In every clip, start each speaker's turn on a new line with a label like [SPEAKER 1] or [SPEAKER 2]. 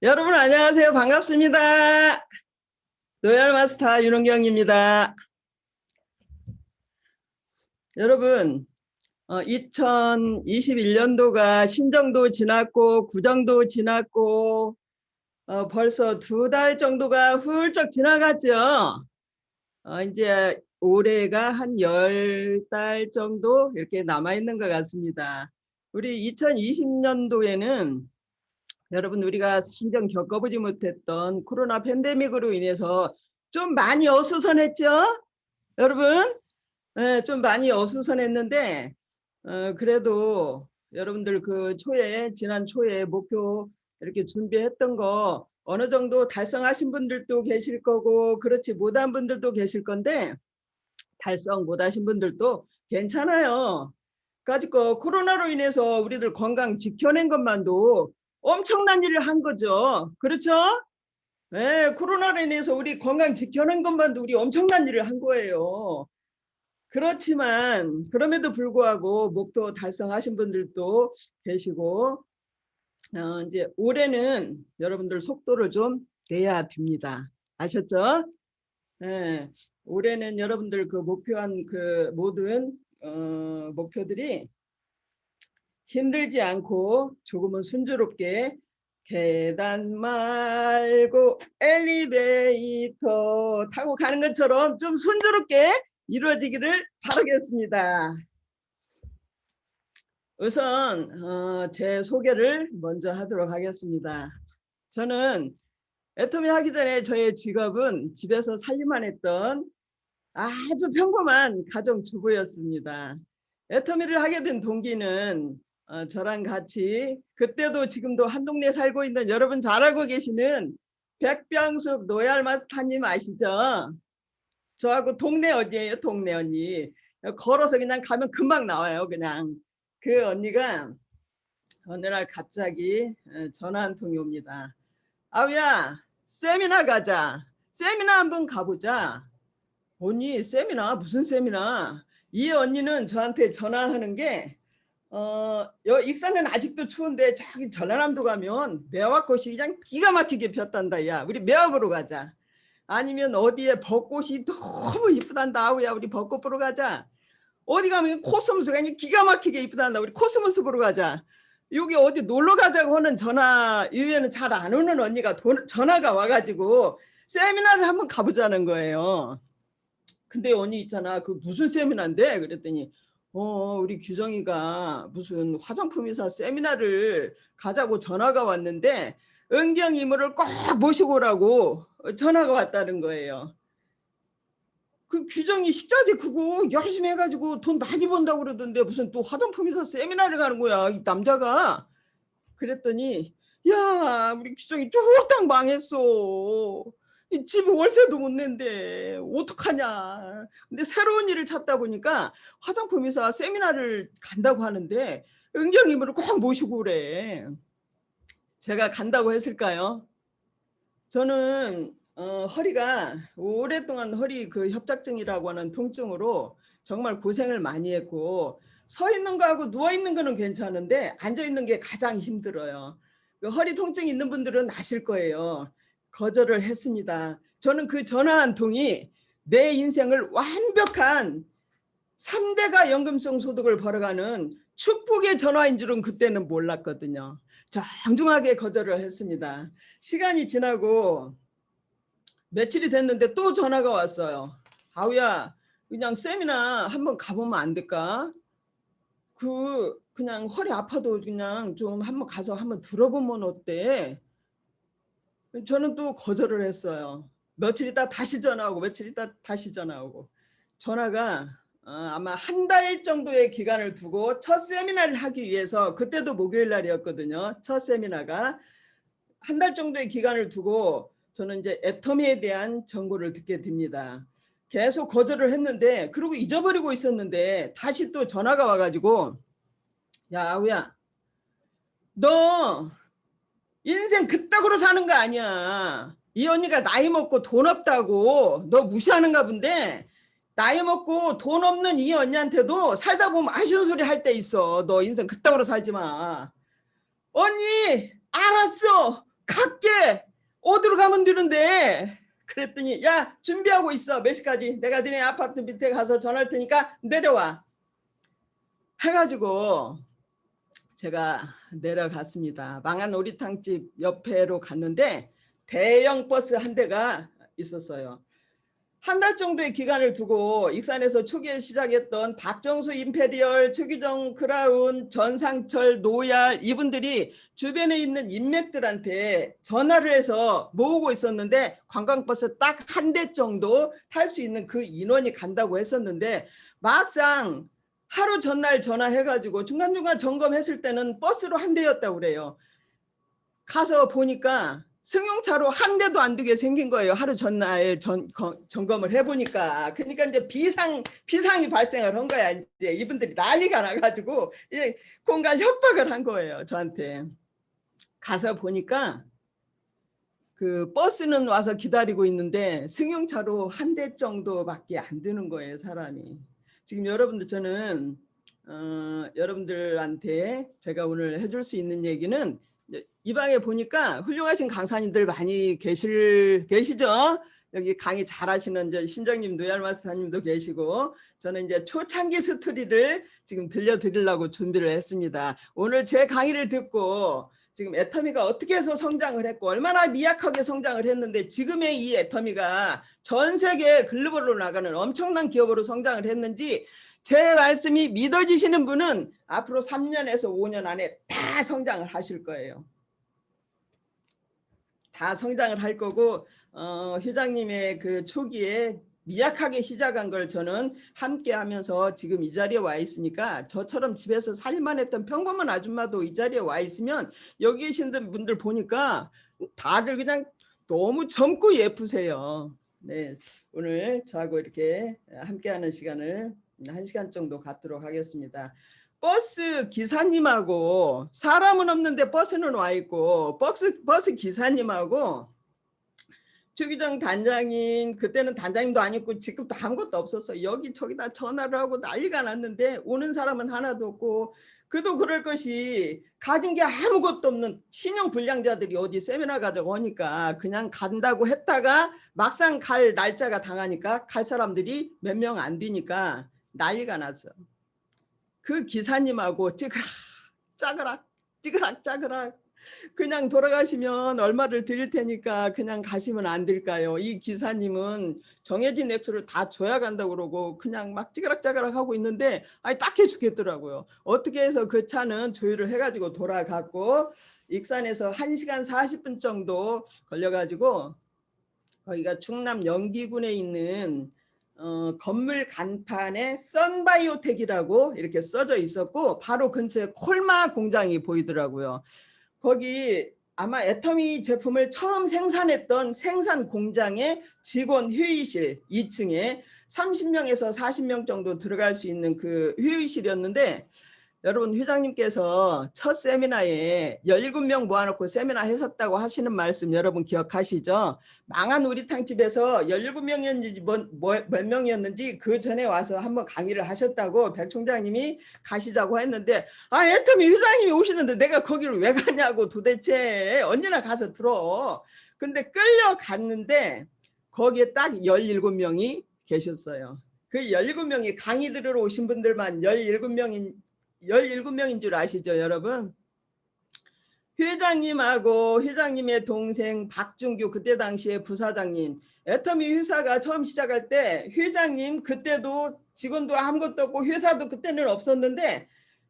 [SPEAKER 1] 여러분 안녕하세요. 반갑습니다. 로얄 마스터 윤은경입니다. 여러분 2021년도가 신정도 지났고 구정도 지났고 벌써 2달 정도가 훌쩍 지나갔죠. 이제 올해가 한 10달 정도 이렇게 남아있는 것 같습니다. 우리 2020년도에는 여러분 우리가 생전 겪어보지 못했던 코로나 팬데믹으로 인해서 좀 많이 어수선했죠? 여러분 좀 많이 어수선했는데 그래도 여러분들 그 지난 초에 목표 이렇게 준비했던 거 어느 정도 달성하신 분들도 계실 거고 그렇지 못한 분들도 계실 건데 달성 못하신 분들도 괜찮아요. 까짓거 코로나로 인해서 우리들 건강 지켜낸 것만도 엄청난 일을 한 거죠. 그렇죠? 네, 코로나로 인해서 우리 건강 지켜낸 것만도 우리 엄청난 일을 한 거예요. 그렇지만 그럼에도 불구하고 목표 달성하신 분들도 계시고 이제 올해는 여러분들 속도를 좀 내야 됩니다. 아셨죠? 네, 올해는 여러분들 그 목표한 그 모든 목표들이 힘들지 않고 조금은 순조롭게 계단 말고 엘리베이터 타고 가는 것처럼 좀 순조롭게 이루어지기를 바라겠습니다. 우선 제 소개를 먼저 하도록 하겠습니다. 저는 애터미 하기 전에 저의 직업은 집에서 살림만 했던 아주 평범한 가정주부였습니다. 애터미를 하게 된 동기는 저랑 같이 그때도 지금도 한 동네 살고 있는 여러분 잘 알고 계시는 백병숙 노얄 마스터님 아시죠? 저하고 동네 언니예요. 동네 언니. 걸어서 그냥 가면 금방 나와요. 그냥. 그 언니가 어느 날 갑자기 전화 한 통이 옵니다. 아우야 세미나 가자. 세미나 한번 가보자. 언니 세미나 무슨 세미나. 이 언니는 저한테 전화하는 게 익산은 아직도 추운데 저기 전라남도 가면 매화꽃이 그냥 기가 막히게 폈단다. 야 우리 매화 보러 가자. 아니면 어디에 벚꽃이 너무 이쁘단다. 아우야 우리 벚꽃 보러 가자. 어디 가면 코스모스가 그냥 기가 막히게 이쁘단다. 우리 코스모스 보러 가자. 여기 어디 놀러 가자고 하는 전화 이후에는 잘 안 오는 언니가 전화가 와가지고 세미나를 한번 가보자는 거예요. 근데 언니 있잖아 그 무슨 세미나인데 그랬더니 우리 규정이가 무슨 화장품 회사 세미나를 가자고 전화가 왔는데 은경 이모를 꼭 모시고 오라고 전화가 왔다는 거예요. 그 규정이 식자재 그거 열심히 해가지고 돈 많이 번다고 그러던데 무슨 또 화장품 회사 세미나를 가는 거야 이 남자가. 그랬더니 야 우리 규정이 쫄딱 망했어. 집 월세도 못 낸대. 어떡하냐. 근데 새로운 일을 찾다 보니까 화장품 회사 세미나를 간다고 하는데 은경이모를 꼭 모시고 그래. 제가 간다고 했을까요? 저는 허리가 오랫동안 허리 그 협착증이라고 하는 통증으로 정말 고생을 많이 했고 서 있는 거하고 누워 있는 거는 괜찮은데 앉아 있는 게 가장 힘들어요. 그 허리 통증 있는 분들은 아실 거예요. 거절을 했습니다. 저는 그 전화 한 통이 내 인생을 완벽한 3대가 연금성 소득을 벌어가는 축복의 전화인 줄은 그때는 몰랐거든요. 정중하게 거절을 했습니다. 시간이 지나고 며칠이 됐는데 또 전화가 왔어요. 아우야 그냥 세미나 한번 가보면 안 될까? 그냥 허리 아파도 그냥 좀 한번 가서 한번 들어보면 어때? 저는 또 거절을 했어요. 며칠 있다 다시 전화오고 며칠 있다 다시 전화오고 전화가 아마 한 달 정도의 기간을 두고 첫 세미나를 하기 위해서 그때도 목요일 날이었거든요. 첫 세미나가 한 달 정도의 기간을 두고 저는 이제 애터미에 대한 정보를 듣게 됩니다. 계속 거절을 했는데 그리고 잊어버리고 있었는데 다시 또 전화가 와가지고 야 아우야 너 인생 그따구로 사는 거 아니야. 이 언니가 나이 먹고 돈 없다고 너 무시하는가 본데 나이 먹고 돈 없는 이 언니한테도 살다 보면 아쉬운 소리 할 때 있어. 너 인생 그따구로 살지 마. 언니 알았어 갈게. 어디로 가면 되는데? 그랬더니 야 준비하고 있어. 몇 시까지? 내가 너네 아파트 밑에 가서 전화할 테니까 내려와. 해가지고 제가 내려갔습니다. 망한 오리탕집 옆에로 갔는데 대형 버스 한 대가 있었어요. 한 달 정도의 기간을 두고 익산에서 초기에 시작했던 박정수 임페리얼, 최규정 크라운, 전상철, 노얄 이분들이 주변에 있는 인맥들한테 전화를 해서 모으고 있었는데 관광버스 딱 한 대 정도 탈 수 있는 그 인원이 간다고 했었는데 막상 하루 전날 전화해가지고 중간중간 점검했을 때는 버스로 한 대였다고 그래요. 가서 보니까 승용차로 한 대도 안 되게 생긴 거예요. 하루 전날 점검을 해보니까. 그러니까 이제 비상이 발생을 한 거야. 이제 이분들이 난리가 나가지고 공간 협박을 한 거예요. 저한테. 가서 보니까 그 버스는 와서 기다리고 있는데 승용차로 한 대 정도밖에 안 되는 거예요. 사람이. 지금 여러분들 저는 여러분들한테 제가 오늘 해줄 수 있는 얘기는 이 방에 보니까 훌륭하신 강사님들 많이 계시죠? 여기 강의 잘하시는 이제 신정님, 노얄마스터님도 계시고 저는 이제 초창기 스토리를 지금 들려드리려고 준비를 했습니다. 오늘 제 강의를 듣고 지금 애터미가 어떻게 해서 성장을 했고 얼마나 미약하게 성장을 했는데 지금의 이 애터미가 전 세계 글로벌로 나가는 엄청난 기업으로 성장을 했는지 제 말씀이 믿어지시는 분은 앞으로 3년에서 5년 안에 다 성장을 하실 거예요. 다 성장을 할 거고 회장님의 그 초기에 미약하게 시작한 걸 저는 함께 하면서 지금 이 자리에 와 있으니까 저처럼 집에서 살만 했던 평범한 아줌마도 이 자리에 와 있으면 여기 계신 분들 보니까 다들 그냥 너무 젊고 예쁘세요. 네, 오늘 저하고 이렇게 함께하는 시간을 1시간 정도 갖도록 하겠습니다. 버스 기사님하고 사람은 없는데 버스는 와 있고 버스 기사님하고 최규정 단장님 그때는 단장님도 아니고 직급도 아무것도 없었어. 여기 저기다 전화를 하고 난리가 났는데 오는 사람은 하나도 없고 그도 그럴 것이 가진 게 아무것도 없는 신용불량자들이 어디 세미나 가자고 하니까 그냥 간다고 했다가 막상 갈 날짜가 당하니까 갈 사람들이 몇 명 안 되니까 난리가 났어. 그 기사님하고 찌그락 그냥 돌아가시면 얼마를 드릴 테니까 그냥 가시면 안 될까요? 이 기사님은 정해진 액수를 다 줘야 간다고 그러고 그냥 막 찌그락짜그락 하고 있는데 아니 딱해 죽겠더라고요. 어떻게 해서 그 차는 조율을 해가지고 돌아갔고 익산에서 1시간 40분 정도 걸려가지고 거기가 충남 영기군에 있는 건물 간판에 선바이오텍이라고 이렇게 써져 있었고 바로 근처에 콜마 공장이 보이더라고요. 거기 아마 애터미 제품을 처음 생산했던 생산 공장의 직원 회의실 2층에 30명에서 40명 정도 들어갈 수 있는 그 회의실이었는데 여러분 회장님께서 첫 세미나에 17명 모아놓고 세미나 했었다고 하시는 말씀 여러분 기억하시죠? 망한 우리탕집에서 17명이었는지 몇 명이었는지 그 전에 와서 한번 강의를 하셨다고 백 총장님이 가시자고 했는데 아 애터미 회장님이 오시는데 내가 거기를 왜 가냐고 도대체 언제나 가서 들어. 근데 끌려갔는데 거기에 딱 17명이 계셨어요. 그 17명이 강의 들으러 오신 분들만 17명인 줄 아시죠, 여러분? 회장님하고 회장님의 동생 박준규 그때 당시에 부사장님 애터미 회사가 처음 시작할 때 회장님 그때도 직원도 아무것도 없고 회사도 그때는 없었는데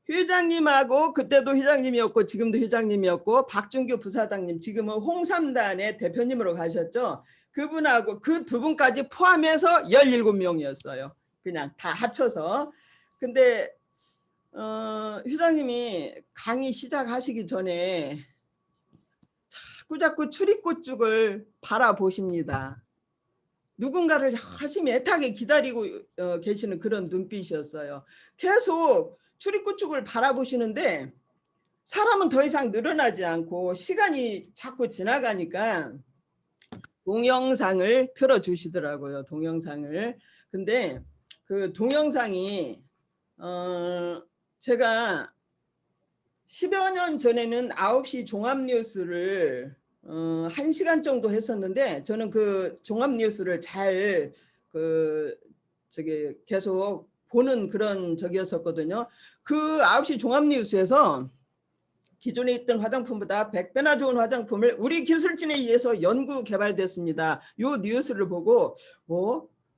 [SPEAKER 1] 회장님하고 그때도 회장님이었고 지금도 회장님이었고 박준규 부사장님 지금은 홍삼단의 대표님으로 가셨죠. 그분하고 그 두 분까지 포함해서 17명이었어요. 그냥 다 합쳐서. 근데 회장님이 강의 시작하시기 전에 자꾸 출입구쪽을 바라보십니다. 누군가를 열심히 애타게 기다리고 계시는 그런 눈빛이었어요. 계속 출입구 쪽을 바라보시는데 사람은 더 이상 늘어나지 않고 시간이 자꾸 지나가니까 동영상을 틀어주시더라고요. 동영상을. 근데 그 동영상이 제가 10여 년 전에는 9시 종합뉴스를 1시간 정도 했었는데 저는 그 종합뉴스를 잘 계속 보는 그런 적이었었거든요. 그 9시 종합뉴스에서 기존에 있던 화장품보다 100배나 좋은 화장품을 우리 기술진에 의해서 연구 개발됐습니다. 이 뉴스를 보고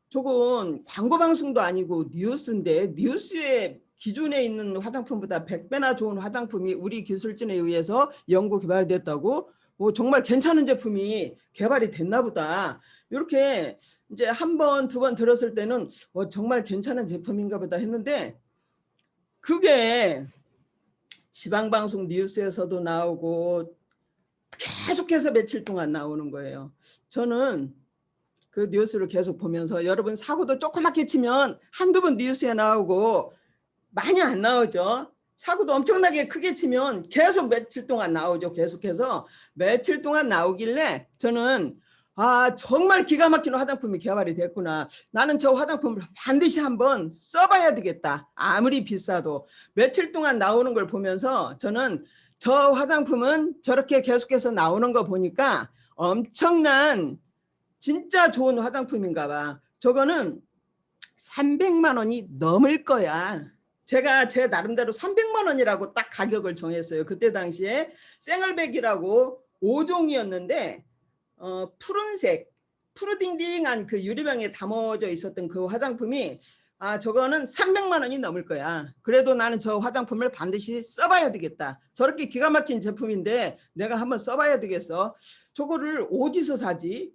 [SPEAKER 1] 저건 광고 방송도 아니고 뉴스인데 뉴스에 기존에 있는 화장품보다 100배나 좋은 화장품이 우리 기술진에 의해서 연구 개발됐다고? 정말 괜찮은 제품이 개발이 됐나 보다. 이렇게 이제 한 번, 두 번 들었을 때는 정말 괜찮은 제품인가 보다 했는데 그게 지방방송 뉴스에서도 나오고 계속해서 며칠 동안 나오는 거예요. 저는 그 뉴스를 계속 보면서 여러분 사고도 조그맣게 치면 한두 번 뉴스에 나오고 많이 안 나오죠. 사고도 엄청나게 크게 치면 계속 며칠 동안 나오죠. 계속해서 며칠 동안 나오길래 저는 정말 기가 막히는 화장품이 개발이 됐구나. 나는 저 화장품을 반드시 한번 써봐야 되겠다. 아무리 비싸도. 며칠 동안 나오는 걸 보면서 저는 저 화장품은 저렇게 계속해서 나오는 거 보니까 엄청난 진짜 좋은 화장품인가 봐. 저거는 300만 원이 넘을 거야. 제가 제 나름대로 300만 원이라고 딱 가격을 정했어요. 그때 당시에 생얼백이라고 5종이었는데 푸른색 푸르딩딩한 그 유리병에 담아져 있었던 그 화장품이 저거는 300만 원이 넘을 거야. 그래도 나는 저 화장품을 반드시 써봐야 되겠다. 저렇게 기가 막힌 제품인데 내가 한번 써봐야 되겠어. 저거를 어디서 사지?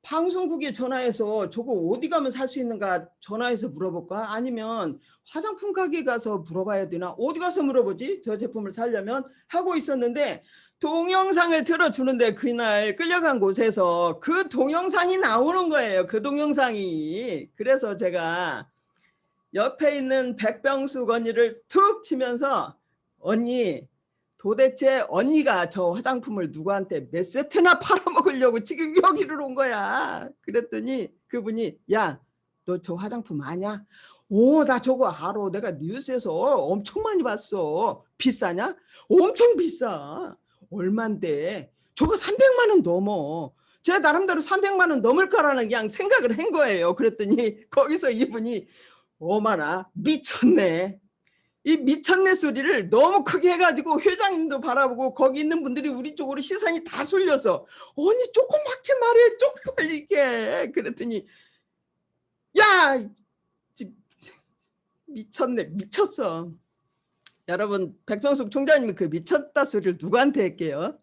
[SPEAKER 1] 방송국에 전화해서 저거 어디 가면 살 수 있는가 전화해서 물어볼까? 아니면 화장품 가게 가서 물어봐야 되나? 어디 가서 물어보지? 저 제품을 사려면 하고 있었는데 동영상을 틀어주는데 그날 끌려간 곳에서 그 동영상이 나오는 거예요. 그 동영상이. 그래서 제가 옆에 있는 백병숙 언니를 툭 치면서 언니 도대체 언니가 저 화장품을 누구한테 몇 세트나 팔아먹으려고 지금 여기를 온 거야. 그랬더니 그분이 야, 너 저 화장품 아냐? 나 저거 알아. 내가 뉴스에서 엄청 많이 봤어. 비싸냐? 엄청 비싸. 얼만데? 저거 300만 원 넘어. 제가 나름대로 300만 원 넘을 거라는 그냥 생각을 한 거예요. 그랬더니 거기서 이분이 어머나 미쳤네. 이 미쳤네 소리를 너무 크게 해가지고 회장님도 바라보고 거기 있는 분들이 우리 쪽으로 시선이 다 쏠려서 언니 조그맣게 말해 조그맣게 그랬더니 야 미쳤네 미쳤어. 여러분 백병숙 총장님이 그 미쳤다 소리를 누구한테 할게요?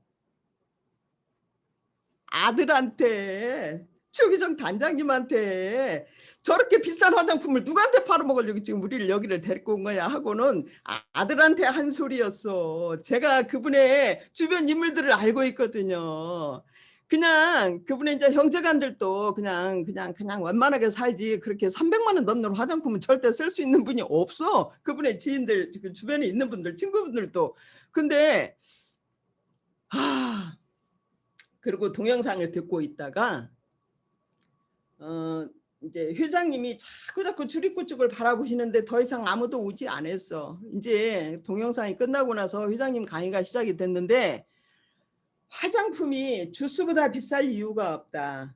[SPEAKER 1] 아들한테 최기정 단장님한테 저렇게 비싼 화장품을 누구한테 팔아먹으려고 지금 우리를 여기를 데리고 온 거야 하고는 아들한테 한 소리였어. 제가 그분의 주변 인물들을 알고 있거든요. 그냥 그분의 이제 형제간들도 그냥 원만하게 살지 그렇게 300만 원 넘는 화장품은 절대 쓸 수 있는 분이 없어. 그분의 지인들 그 주변에 있는 분들 친구분들도. 근데 그리고 동영상을 듣고 있다가 이제 회장님이 자꾸 출입구 쪽을 바라보시는데 더 이상 아무도 오지 않았어. 이제 동영상이 끝나고 나서 회장님 강의가 시작이 됐는데 화장품이 주스보다 비쌀 이유가 없다.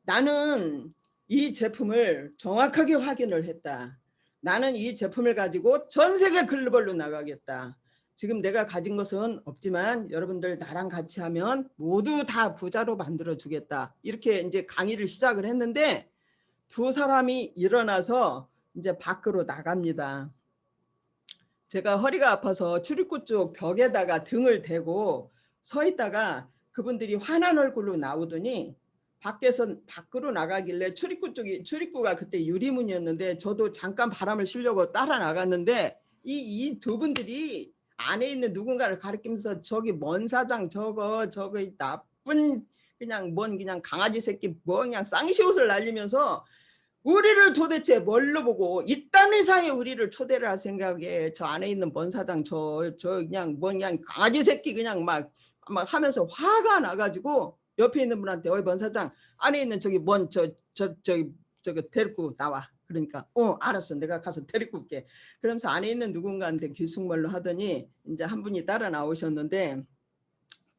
[SPEAKER 1] 나는 이 제품을 정확하게 확인을 했다. 나는 이 제품을 가지고 전 세계 글로벌로 나가겠다. 지금 내가 가진 것은 없지만 여러분들 나랑 같이 하면 모두 다 부자로 만들어 주겠다. 이렇게 이제 강의를 시작을 했는데 두 사람이 일어나서 이제 밖으로 나갑니다. 제가 허리가 아파서 출입구 쪽 벽에다가 등을 대고 서 있다가 그분들이 화난 얼굴로 나오더니 밖으로 나가길래 출입구가 그때 유리문이었는데 저도 잠깐 바람을 쉬려고 따라 나갔는데 이 두 분들이 안에 있는 누군가를 가리키면서 저기 먼 사장 저거 나쁜 그냥 강아지 새끼 그냥 쌍시옷을 날리면서 우리를 도대체 뭘로 보고 이딴 회사에 우리를 초대를 할 생각에 저 안에 있는 먼 사장 저 그냥 강아지 새끼 그냥 막 하면서 화가 나가지고 옆에 있는 분한테 어이 먼 사장 안에 있는 저기 저거 데리고 나와. 그러니까 알았어, 내가 가서 데리고 올게. 그러면서 안에 있는 누군가한테 귓속말로 하더니 이제 한 분이 따라 나오셨는데,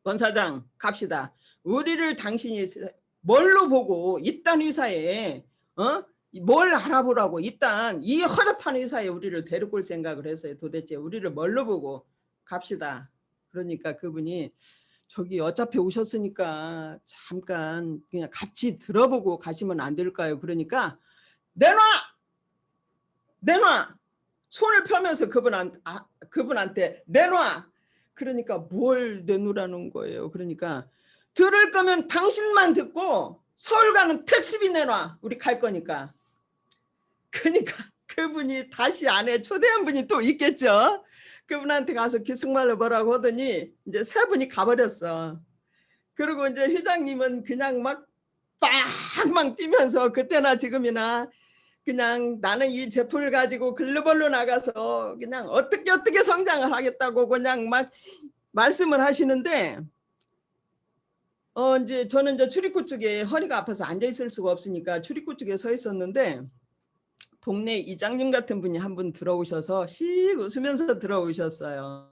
[SPEAKER 1] 권 사장 갑시다. 우리를 당신이 뭘로 보고 이딴 회사에 뭘 알아보라고 이딴 이 허접한 회사에 우리를 데리고 올 생각을 했어요. 도대체 우리를 뭘로 보고 갑시다. 그러니까 그분이 저기 어차피 오셨으니까 잠깐 그냥 같이 들어보고 가시면 안 될까요? 그러니까 내놔! 내놔! 손을 펴면서 그분한테 내놔! 그러니까 뭘 내놓으라는 거예요. 그러니까 들을 거면 당신만 듣고 서울 가는 택시비 내놔. 우리 갈 거니까. 그러니까 그분이 다시 안에 초대한 분이 또 있겠죠. 그분한테 가서 귓속말로 뭐라고 하더니 이제 세 분이 가버렸어. 그리고 이제 회장님은 그냥 막 빵빵 뛰면서 그때나 지금이나 그냥 나는 이 제품을 가지고 글로벌로 나가서 그냥 어떻게 성장을 하겠다고 그냥 막 말씀을 하시는데 이제 저는 이제 출입구 쪽에 허리가 아파서 앉아 있을 수가 없으니까 출입구 쪽에 서 있었는데 동네 이장님 같은 분이 한 분 들어오셔서 씩 웃으면서 들어오셨어요.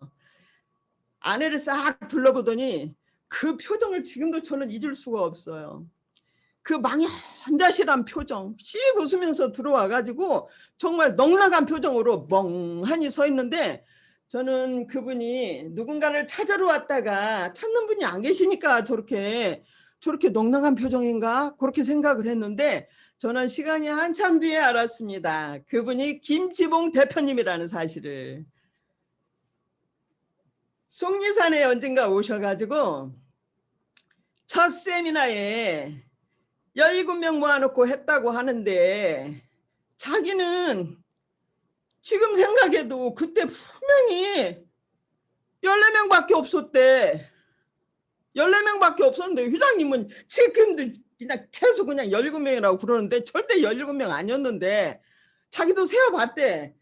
[SPEAKER 1] 아내를 싹 둘러보더니 그 표정을 지금도 저는 잊을 수가 없어요. 그 망연자실한 표정, 씩 웃으면서 들어와가지고 정말 넉넉한 표정으로 멍하니 서 있는데 저는 그분이 누군가를 찾으러 왔다가 찾는 분이 안 계시니까 저렇게 넉넉한 표정인가 그렇게 생각을 했는데 저는 시간이 한참 뒤에 알았습니다. 그분이 김지봉 대표님이라는 사실을. 속리산에 언젠가 오셔가지고 첫 세미나에 17명 모아놓고 했다고 하는데 자기는 지금 생각해도 그때 분명히 14명밖에 없었대. 14명밖에 없었는데 회장님은 지금도 그냥 계속 그냥 17명이라고 그러는데 절대 17명 아니었는데 자기도 세어봤대.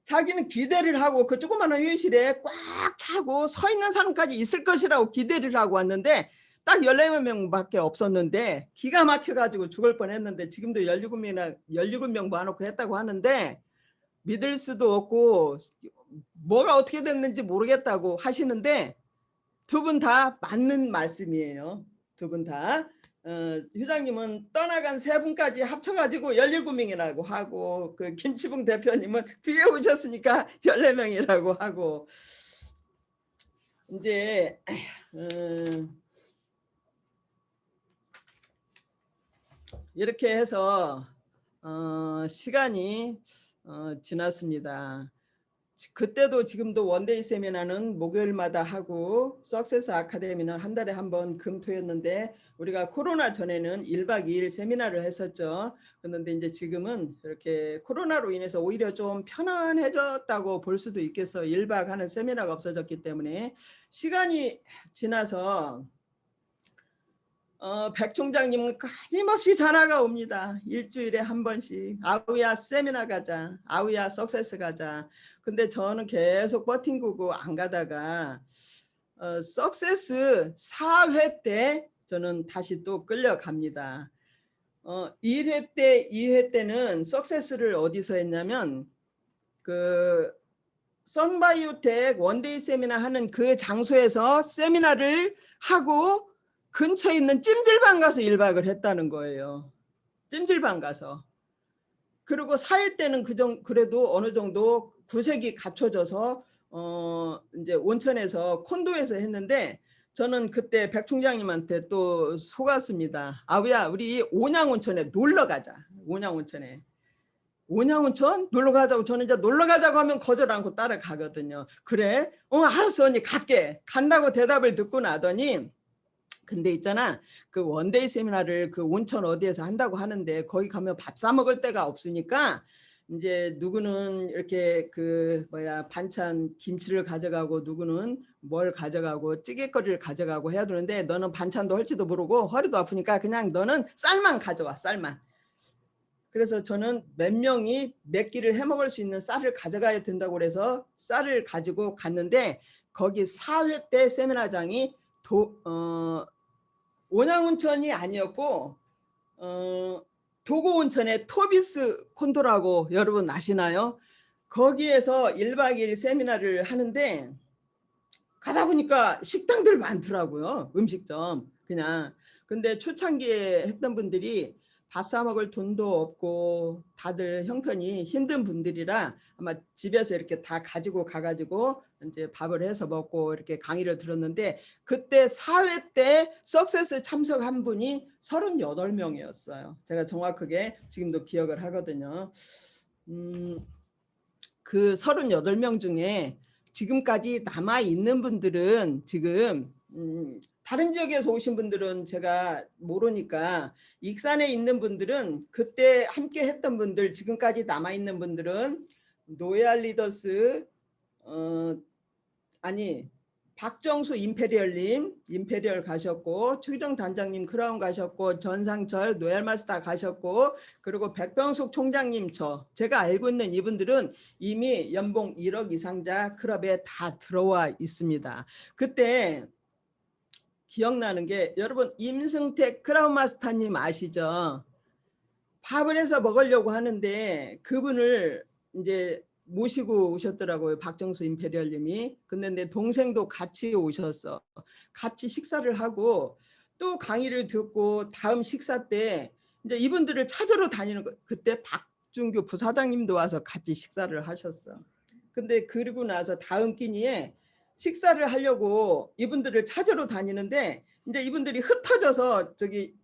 [SPEAKER 1] 자기는 기대를 하고 그 조그마한 회의실에 꽉 차고 서 있는 사람까지 있을 것이라고 기대를 하고 왔는데 딱 14명밖에 없었는데 기가 막혀가지고 죽을 뻔했는데 지금도 17명 모아놓고 했다고 하는데 믿을 수도 없고 뭐가 어떻게 됐는지 모르겠다고 하시는데 두 분 다 맞는 말씀이에요. 두 분 다. 회장님은 떠나간 세 분까지 합쳐가지고 17명이라고 하고 그 김치붕 대표님은 뒤에 오셨으니까 14명이라고 하고 이제 이렇게 해서 시간이 지났습니다. 그때도 지금도 원데이 세미나는 목요일마다 하고 석세스 아카데미는 한 달에 한 번 금토였는데 우리가 코로나 전에는 1박 2일 세미나를 했었죠. 그런데 이제 지금은 이렇게 코로나로 인해서 오히려 좀 편안해졌다고 볼 수도 있겠어. 1박 하는 세미나가 없어졌기 때문에 시간이 지나서 백 총장님은 끊임없이 전화가 옵니다. 일주일에 한 번씩 아우야 세미나 가자, 아우야 석세스 가자. 근데 저는 계속 버틴거고 안 가다가 석세스 4회 때 저는 다시 또 끌려갑니다. 1회 때, 2회 때는 석세스를 어디서 했냐면 그 선바이오텍 원데이 세미나 하는 그 장소에서 세미나를 하고 근처에 있는 찜질방 가서 1박을 했다는 거예요. 찜질방 가서. 그리고 4일 때는 그래도 어느 정도 구색이 갖춰져서 이제 온천에서 콘도에서 했는데 저는 그때 백 총장님한테 또 속았습니다. 아우야 우리 온양온천에 놀러 가자. 온양온천에. 온양온천 놀러 가자고 저는 이제 놀러 가자고 하면 거절 않고 따라가거든요. 그래? 알았어 언니 갈게. 간다고 대답을 듣고 나더니 근데 있잖아 그 원데이 세미나를 그 온천 어디에서 한다고 하는데 거기 가면 밥 사 먹을 데가 없으니까 이제 누구는 이렇게 그 반찬 김치를 가져가고 누구는 뭘 가져가고 찌개거리를 가져가고 해야 되는데 너는 반찬도 할지도 모르고 허리도 아프니까 그냥 너는 쌀만 가져와 쌀만. 그래서 저는 몇 명이 몇 끼를 해 먹을 수 있는 쌀을 가져가야 된다고 그래서 쌀을 가지고 갔는데 거기 4회 때 세미나장이 온양온천이 아니었고 도고온천에 토비스 콘도라고 여러분 아시나요? 거기에서 1박 2일 세미나를 하는데 가다 보니까 식당들 많더라고요. 음식점 그냥. 근데 초창기에 했던 분들이 밥 사 먹을 돈도 없고 다들 형편이 힘든 분들이라 아마 집에서 이렇게 다 가지고 가가지고 이제 밥을 해서 먹고 이렇게 강의를 들었는데 그때 4회 때 석세스 참석한 분이 38명이었어요. 제가 정확하게 지금도 기억을 하거든요. 그 38명 중에 지금까지 남아있는 분들은 지금 다른 지역에서 오신 분들은 제가 모르니까 익산에 있는 분들은 그때 함께 했던 분들 지금까지 남아있는 분들은 노얄 리더스 박정수 임페리얼님 임페리얼 가셨고 최정 단장님 크라운 가셨고 전상철 노얄마스터 가셨고 그리고 백병숙 총장님 제가 알고 있는 이분들은 이미 연봉 1억 이상자 클럽에 다 들어와 있습니다. 그때 기억나는 게 여러분 임승택 크라운 마스터님 아시죠? 밥을 해서 먹으려고 하는데 그분을 이제 모시고 오셨더라고요. 박정수 임페리얼님이. 근데 내 동생도 같이 오셨어. 같이 식사를 하고 또 강의를 듣고 다음 식사 때 이제 이분들을 찾으러 다니는 거. 그때 박준규 부사장님도 와서 같이 식사를 하셨어. 근데 그리고 나서 다음 끼니에 식사를 하려고 이분들을 찾으러 다니는데 이제 이분들이 흩어져서 저기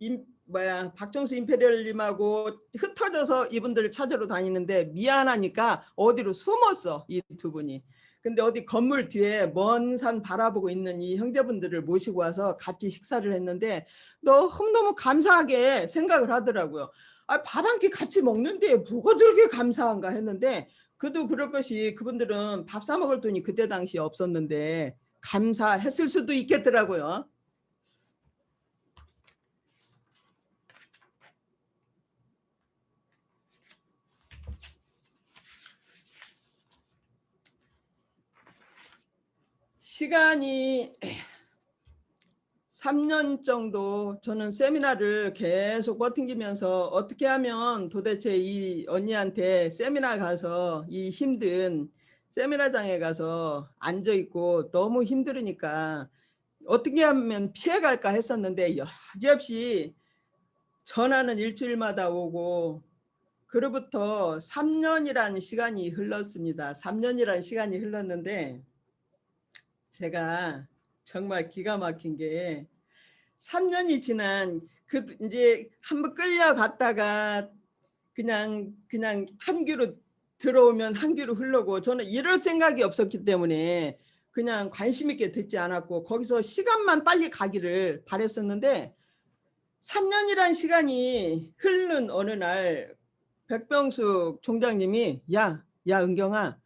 [SPEAKER 1] 박정수 임페리얼님하고 흩어져서 이분들을 찾으러 다니는데 미안하니까 어디로 숨었어 이 두 분이. 근데 어디 건물 뒤에 먼 산 바라보고 있는 이 형제분들을 모시고 와서 같이 식사를 했는데 너무너무 감사하게 생각을 하더라고요. 밥 한 끼 같이 먹는데 뭐가 저렇게 감사한가 했는데 그도 그럴 것이 그분들은 밥 사 먹을 돈이 그때 당시에 없었는데 감사했을 수도 있겠더라고요. 시간이 3년 정도 저는 세미나를 계속 버팅기면서 어떻게 하면 도대체 이 언니한테 세미나 가서 이 힘든 세미나장에 가서 앉아있고 너무 힘들으니까 어떻게 하면 피해갈까 했었는데 여지없이 전화는 일주일마다 오고 그로부터 3년이라는 시간이 흘렀습니다. 3년이라는 시간이 흘렀는데 제가 정말 기가 막힌 게 3년이 지난 그 이제 한번 끌려갔다가 그냥 한 귀로 들어오면 한 귀로 흘러고 저는 이럴 생각이 없었기 때문에 그냥 관심 있게 듣지 않았고 거기서 시간만 빨리 가기를 바랬었는데 3년이란 시간이 흐른 어느 날 백병숙 총장님이 야 은경아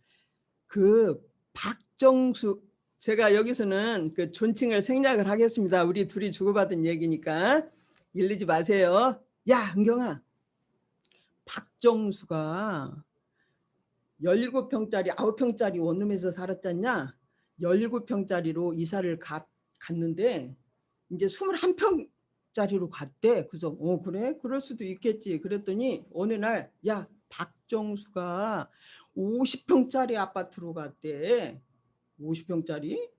[SPEAKER 1] 그 박정수 제가 여기서는 그 존칭을 생략을 하겠습니다. 우리 둘이 주고받은 얘기니까 일리지 마세요. 야 은경아 박정수가 17평짜리 9평짜리 원룸에서 살았잖냐. 17평짜리로 이사를 갔는데 이제 21평짜리로 갔대. 그래서 그래? 그럴 수도 있겠지. 그랬더니 어느 날 야 박정수가 50평짜리 아파트로 갔대. 50평짜리?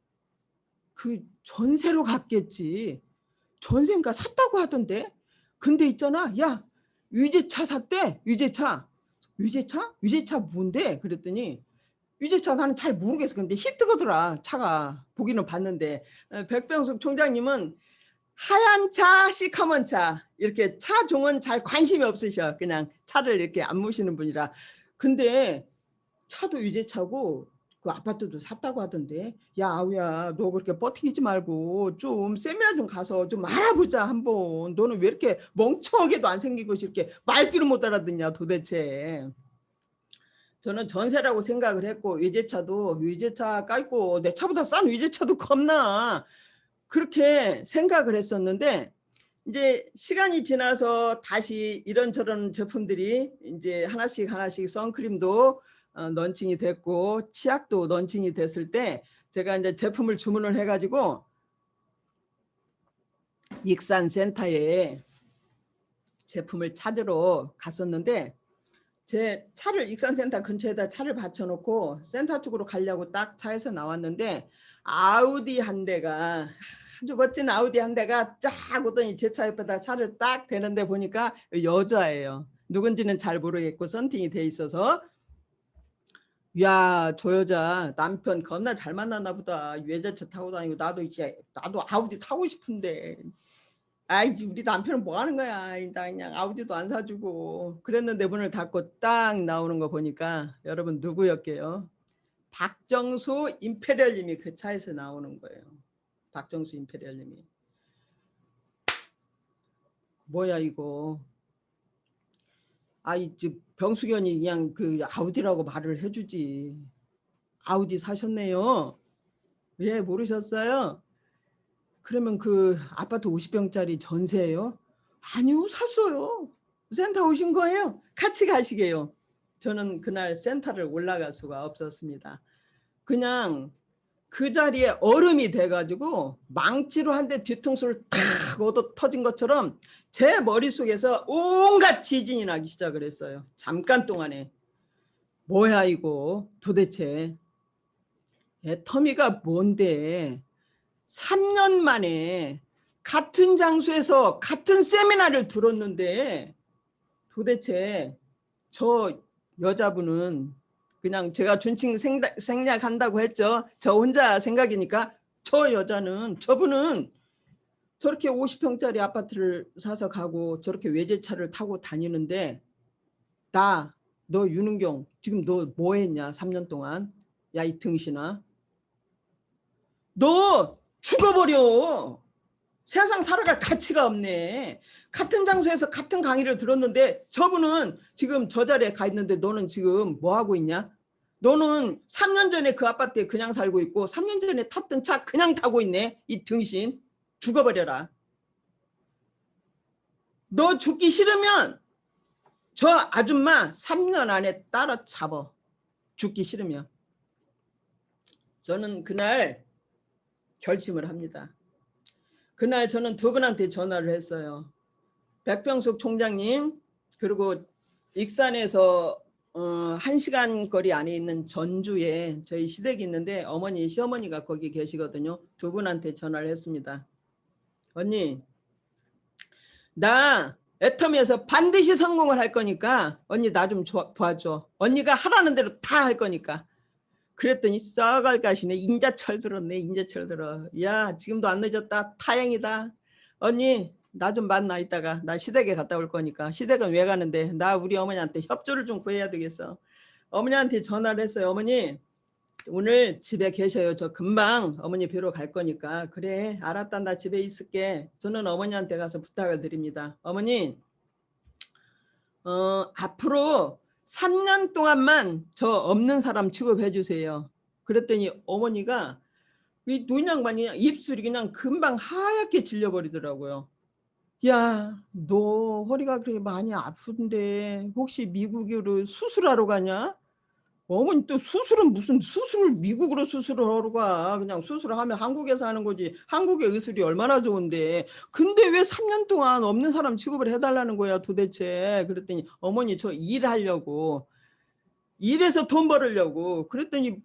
[SPEAKER 1] 그 전세로 갔겠지. 전세인가 샀다고 하던데. 근데 있잖아. 야 유제차 샀대. 유제차 뭔데? 그랬더니 유제차 나는 잘 모르겠어. 근데 히트거더라. 차가. 보기는 봤는데 백병숙 총장님은 하얀 차, 시커먼 차 이렇게 차 종은 잘 관심이 없으셔. 그냥 차를 이렇게 안 모시는 분이라. 근데 차도 유제차고 그 아파트도 샀다고 하던데. 야 아우야 너 그렇게 버티지 말고 좀 세미나 좀 가서 좀 알아보자 한번. 너는 왜 이렇게 멍청하게도 안 생기고 이렇게 말귀를 못 알아듣냐 도대체. 저는 전세라고 생각을 했고 위제차 깔고 내 차보다 싼 위제차도 겁나 그렇게 생각을 했었는데 이제 시간이 지나서 다시 이런저런 제품들이 이제 하나씩 선크림도 런칭이 됐고 치약도 런칭이 됐을 때 제가 이제 제품을 주문을 해가지고 익산센터에 제품을 찾으러 갔었는데 제 차를 익산센터 근처에다 차를 받쳐놓고 센터 쪽으로 가려고 딱 차에서 나왔는데 아우디 한 대가 아주 멋진 아우디 한 대가 쫙 오더니 제 차 옆에다 차를 딱 대는데 보니까 여자예요. 누군지는 잘 모르겠고 썬팅이 돼 있어서 야, 저 여자 남편 겁나 잘 만났나 보다. 외제차 타고 다니고 나도 아우디 타고 싶은데 아이 우리 남편은 뭐 하는 거야. 일단 그냥 아우디도 안 사주고 그랬는데 문을 닫고 딱 나오는 거 보니까 여러분 누구였게요? 박정수 임페리얼님이 그 차에서 나오는 거예요. 박정수 임페리얼님이. 뭐야 이거. 아이 병수견이 그냥 그 아우디라고 말을 해주지. 아우디 사셨네요. 왜 모르셨어요? 그러면 그 아파트 50평짜리 전세예요? 아니요, 샀어요. 센터 오신 거예요? 같이 가시게요. 저는 그날 센터를 올라갈 수가 없었습니다. 그냥 그 자리에 얼음이 돼가지고 망치로 한 대 뒤통수를 탁 얻어 터진 것처럼 제 머릿속에서 온갖 지진이 나기 시작을 했어요. 잠깐 동안에. 뭐야 이거 도대체. 애터미가 뭔데 3년 만에 같은 장소에서 같은 세미나를 들었는데 도대체 저 여자분은 그냥 제가 존칭 생략한다고 했죠. 저 혼자 생각이니까 저분은 저렇게 50평짜리 아파트를 사서 가고 저렇게 외제차를 타고 다니는데 너 윤은경 지금 너 뭐 했냐 3년 동안. 야 이 등신아 너 죽어버려. 세상 살아갈 가치가 없네. 같은 장소에서 같은 강의를 들었는데 저분은 지금 저 자리에 가 있는데 너는 지금 뭐 하고 있냐? 너는 3년 전에 그 아파트에 그냥 살고 있고 3년 전에 탔던 차 그냥 타고 있네. 이 등신 죽어버려라. 너 죽기 싫으면 저 아줌마 3년 안에 따라잡아. 죽기 싫으면. 저는 그날 결심을 합니다. 그날 저는 두 분한테 전화를 했어요. 백병숙 총장님 그리고 익산에서 1시간 거리 안에 있는 전주에 저희 시댁이 있는데 어머니 시어머니가 거기 계시거든요. 두 분한테 전화를 했습니다. 언니 나 애터미에서 반드시 성공을 할 거니까 언니 나 좀 도와줘. 언니가 하라는 대로 다 할 거니까. 그랬더니 썩을가시네. 인자철 들었네. 인자철 들어. 야 지금도 안 늦었다. 다행이다. 언니 나 좀 만나 이따가. 나 시댁에 갔다 올 거니까. 시댁은 왜 가는데 나 우리 어머니한테 협조를 좀 구해야 되겠어. 어머니한테 전화를 했어요. 어머니 오늘 집에 계셔요. 저 금방 어머니 뵈러 갈 거니까. 그래 알았다. 나 집에 있을게. 저는 어머니한테 가서 부탁을 드립니다. 어머니 앞으로 3년 동안만 저 없는 사람 취급해 주세요. 그랬더니 어머니가 이 노인양반이 입술이 그냥 금방 하얗게 질려버리더라고요. 야, 너 허리가 그렇게 많이 아픈데 혹시 미국으로 수술하러 가냐? 어머니 또 수술은 무슨 수술을 미국으로 수술을 하러 가. 그냥 수술하면 한국에서 하는 거지. 한국의 의술이 얼마나 좋은데. 근데 왜 3년 동안 없는 사람 취급을 해달라는 거야 도대체. 그랬더니 어머니 저 일하려고. 일해서 돈 벌으려고. 그랬더니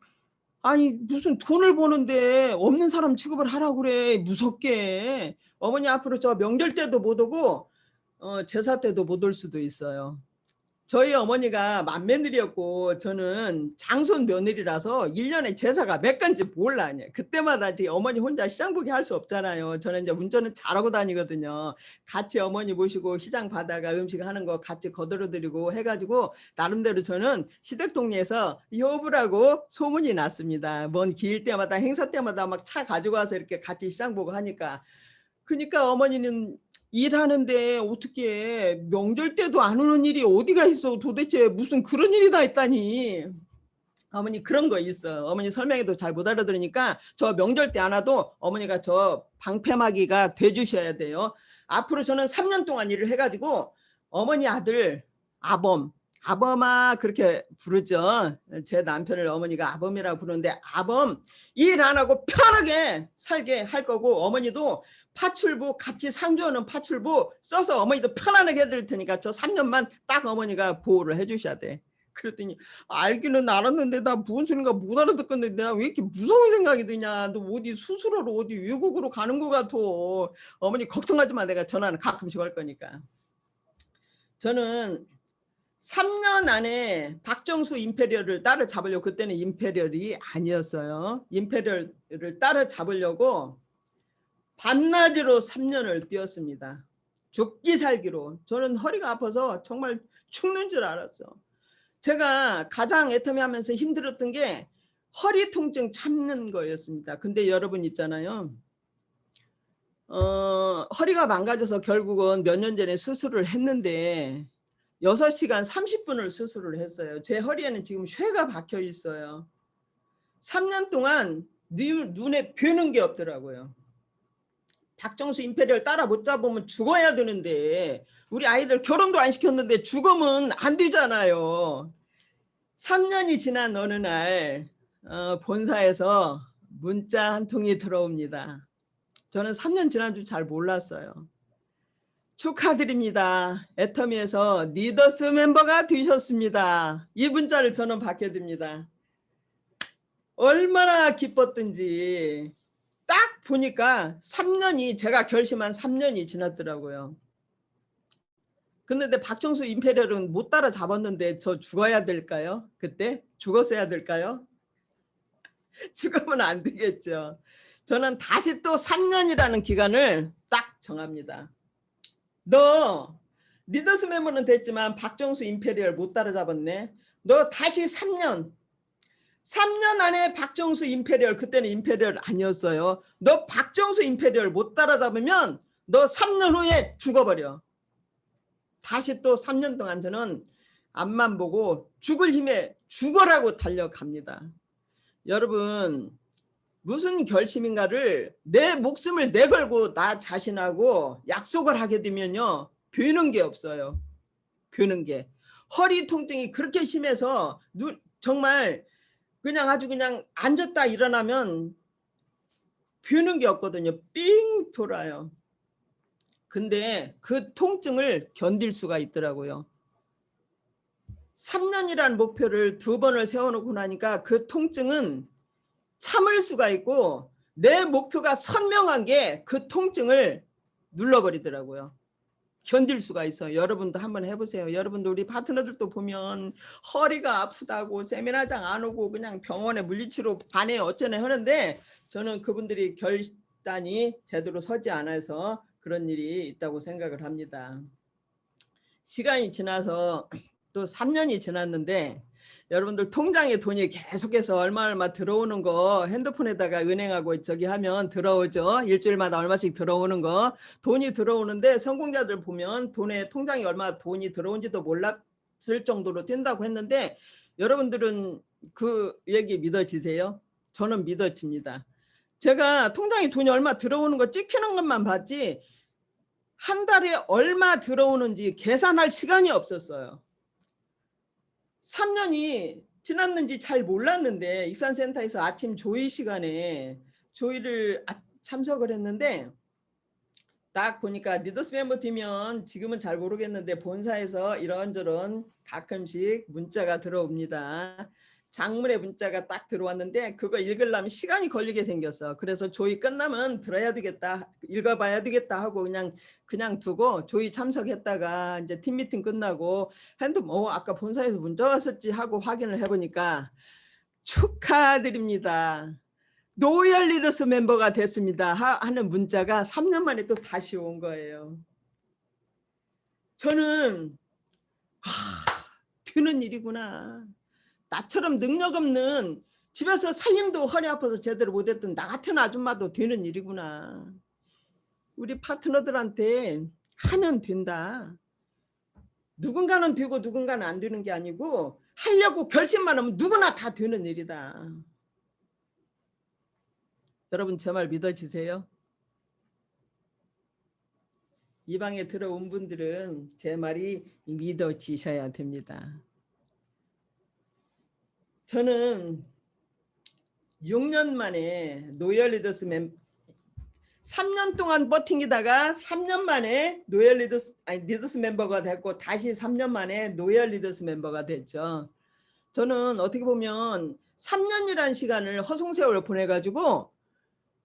[SPEAKER 1] 아니 무슨 돈을 버는데 없는 사람 취급을 하라고 그래. 무섭게. 어머니 앞으로 저 명절 때도 못 오고 제사 때도 못 올 수도 있어요. 저희 어머니가 맏며느리였고 저는 장손 며느리라서 1년에 제사가 몇 건지 몰라. 그때마다 제 어머니 혼자 시장 보기 할 수 없잖아요. 저는 이제 운전은 잘하고 다니거든요. 같이 어머니 모시고 시장 가다가 음식 하는 거 같이 거들어드리고 해가지고 나름대로 저는 시댁동네에서 여부라고 소문이 났습니다. 먼 길 때마다 행사 때마다 막 차 가지고 와서 이렇게 같이 시장 보고 하니까. 그러니까 어머니는 일하는데 어떻게 명절 때도 안 오는 일이 어디가 있어. 도대체 무슨 그런 일이 다 있다니. 어머니 그런 거 있어. 어머니 설명해도 잘 못 알아들으니까 저 명절 때 안 와도 어머니가 저 방패막이가 돼주셔야 돼요. 앞으로 저는 3년 동안 일을 해가지고 어머니 아들 아범 아범아 그렇게 부르죠. 제 남편을 어머니가 아범이라고 부르는데 아범 일 안 하고 편하게 살게 할 거고 어머니도 파출부 같이 상주하는 파출부 써서 어머니도 편안하게 해드릴 테니까 저 3년만 딱 어머니가 보호를 해주셔야 돼. 그랬더니 알기는 알았는데 나 무슨 소린가 못 알아듣겠는데 내가 왜 이렇게 무서운 생각이 드냐. 너 어디 수술하러 어디 외국으로 가는 것 같아. 어머니 걱정하지 마. 내가 전화는 가끔씩 할 거니까. 저는 3년 안에 박정수 임페리얼을 따라잡으려고 그때는 임페리얼이 아니었어요. 임페리얼을 따라잡으려고 반나절로 3년을 뛰었습니다. 죽기 살기로. 저는 허리가 아파서 정말 죽는 줄 알았어. 제가 가장 애터미 하면서 힘들었던 게 허리 통증 참는 거였습니다. 근데 여러분 있잖아요. 허리가 망가져서 결국은 몇 년 전에 수술을 했는데 6시간 30분을 수술을 했어요. 제 허리에는 지금 쇠가 박혀 있어요. 3년 동안 눈에 뵈는 게 없더라고요. 박정수 임페리얼 따라 못 잡으면 죽어야 되는데 우리 아이들 결혼도 안 시켰는데 죽으면 안 되잖아요. 3년이 지난 어느 날 본사에서 문자 한 통이 들어옵니다. 저는 3년 지난 줄 잘 몰랐어요. 축하드립니다. 애터미에서 리더스 멤버가 되셨습니다. 이 문자를 저는 받게 됩니다. 얼마나 기뻤던지 딱 보니까 3년이 제가 결심한 3년이 지났더라고요. 근데 박정수 임페리얼은 못 따라잡았는데 저 죽어야 될까요? 그때 죽었어야 될까요? 죽으면 안 되겠죠. 저는 다시 또 3년이라는 기간을 딱 정합니다. 너 리더스 멤버는 됐지만 박정수 임페리얼 못 따라잡았네. 너 다시 3년 안에 박정수 임페리얼, 그때는 임페리얼 아니었어요. 너 박정수 임페리얼 못 따라잡으면 너 3년 후에 죽어버려. 다시 또 3년 동안 저는 앞만 보고 죽을 힘에 죽어라고 달려갑니다. 여러분 무슨 결심인가를 내 목숨을 내걸고 나 자신하고 약속을 하게 되면요. 벼는 게 없어요. 벼는 게. 허리 통증이 그렇게 심해서 정말 그냥 아주 그냥 앉았다 일어나면 벼는 게 없거든요. 삥 돌아요. 근데 그 통증을 견딜 수가 있더라고요. 3년이라는 목표를 2번을 세워놓고 나니까 그 통증은 참을 수가 있고 내 목표가 선명한 게 그 통증을 눌러버리더라고요. 견딜 수가 있어요. 여러분도 한번 해보세요. 여러분도 우리 파트너들도 보면 허리가 아프다고 세미나장 안 오고 그냥 병원에 물리치료 반에 어쩌네 하는데 저는 그분들이 결단이 제대로 서지 않아서 그런 일이 있다고 생각을 합니다. 시간이 지나서 또 3년이 지났는데 여러분들 통장에 돈이 계속해서 얼마 들어오는 거 핸드폰에다가 은행하고 저기 하면 들어오죠. 일주일마다 얼마씩 들어오는 거 돈이 들어오는데 성공자들 보면 통장에 얼마 돈이 들어온지도 몰랐을 정도로 뛴다고 했는데 여러분들은 그 얘기 믿어지세요? 저는 믿어집니다. 제가 통장에 돈이 얼마 들어오는 거 찍히는 것만 봤지 한 달에 얼마 들어오는지 계산할 시간이 없었어요. 3년이 지났는지 잘 몰랐는데 익산센터에서 아침 조회 시간에 조회를 참석을 했는데 딱 보니까 리더스 멤버 되면 지금은 잘 모르겠는데 본사에서 이런저런 가끔씩 문자가 들어옵니다. 장문의 문자가 딱 들어왔는데 그거 읽으려면 시간이 걸리게 생겼어. 그래서 조회 끝나면 들어야 되겠다, 읽어봐야 되겠다 하고 그냥 두고 조회 참석했다가 이제 팀 미팅 끝나고 핸드폰 아까 본사에서 문자 왔었지 하고 확인을 해보니까 축하드립니다. 로열 리더스 멤버가 됐습니다 하는 문자가 3년 만에 또 다시 온 거예요. 저는 되는 일이구나. 나처럼 능력 없는 집에서 살림도 허리 아파서 제대로 못했던 나 같은 아줌마도 되는 일이구나. 우리 파트너들한테 하면 된다. 누군가는 되고 누군가는 안 되는 게 아니고 하려고 결심만 하면 누구나 다 되는 일이다. 여러분 제 말 믿어지세요? 이 방에 들어온 분들은 제 말이 믿어지셔야 됩니다. 저는 6년 만에 노열 리더스 3년 동안 버팅기다가 3년 만에 노열 리더스 멤버가 됐고 다시 3년 만에 노열 리더스 멤버가 됐죠. 저는 어떻게 보면 3년이라는 시간을 허송세월을 보내가지고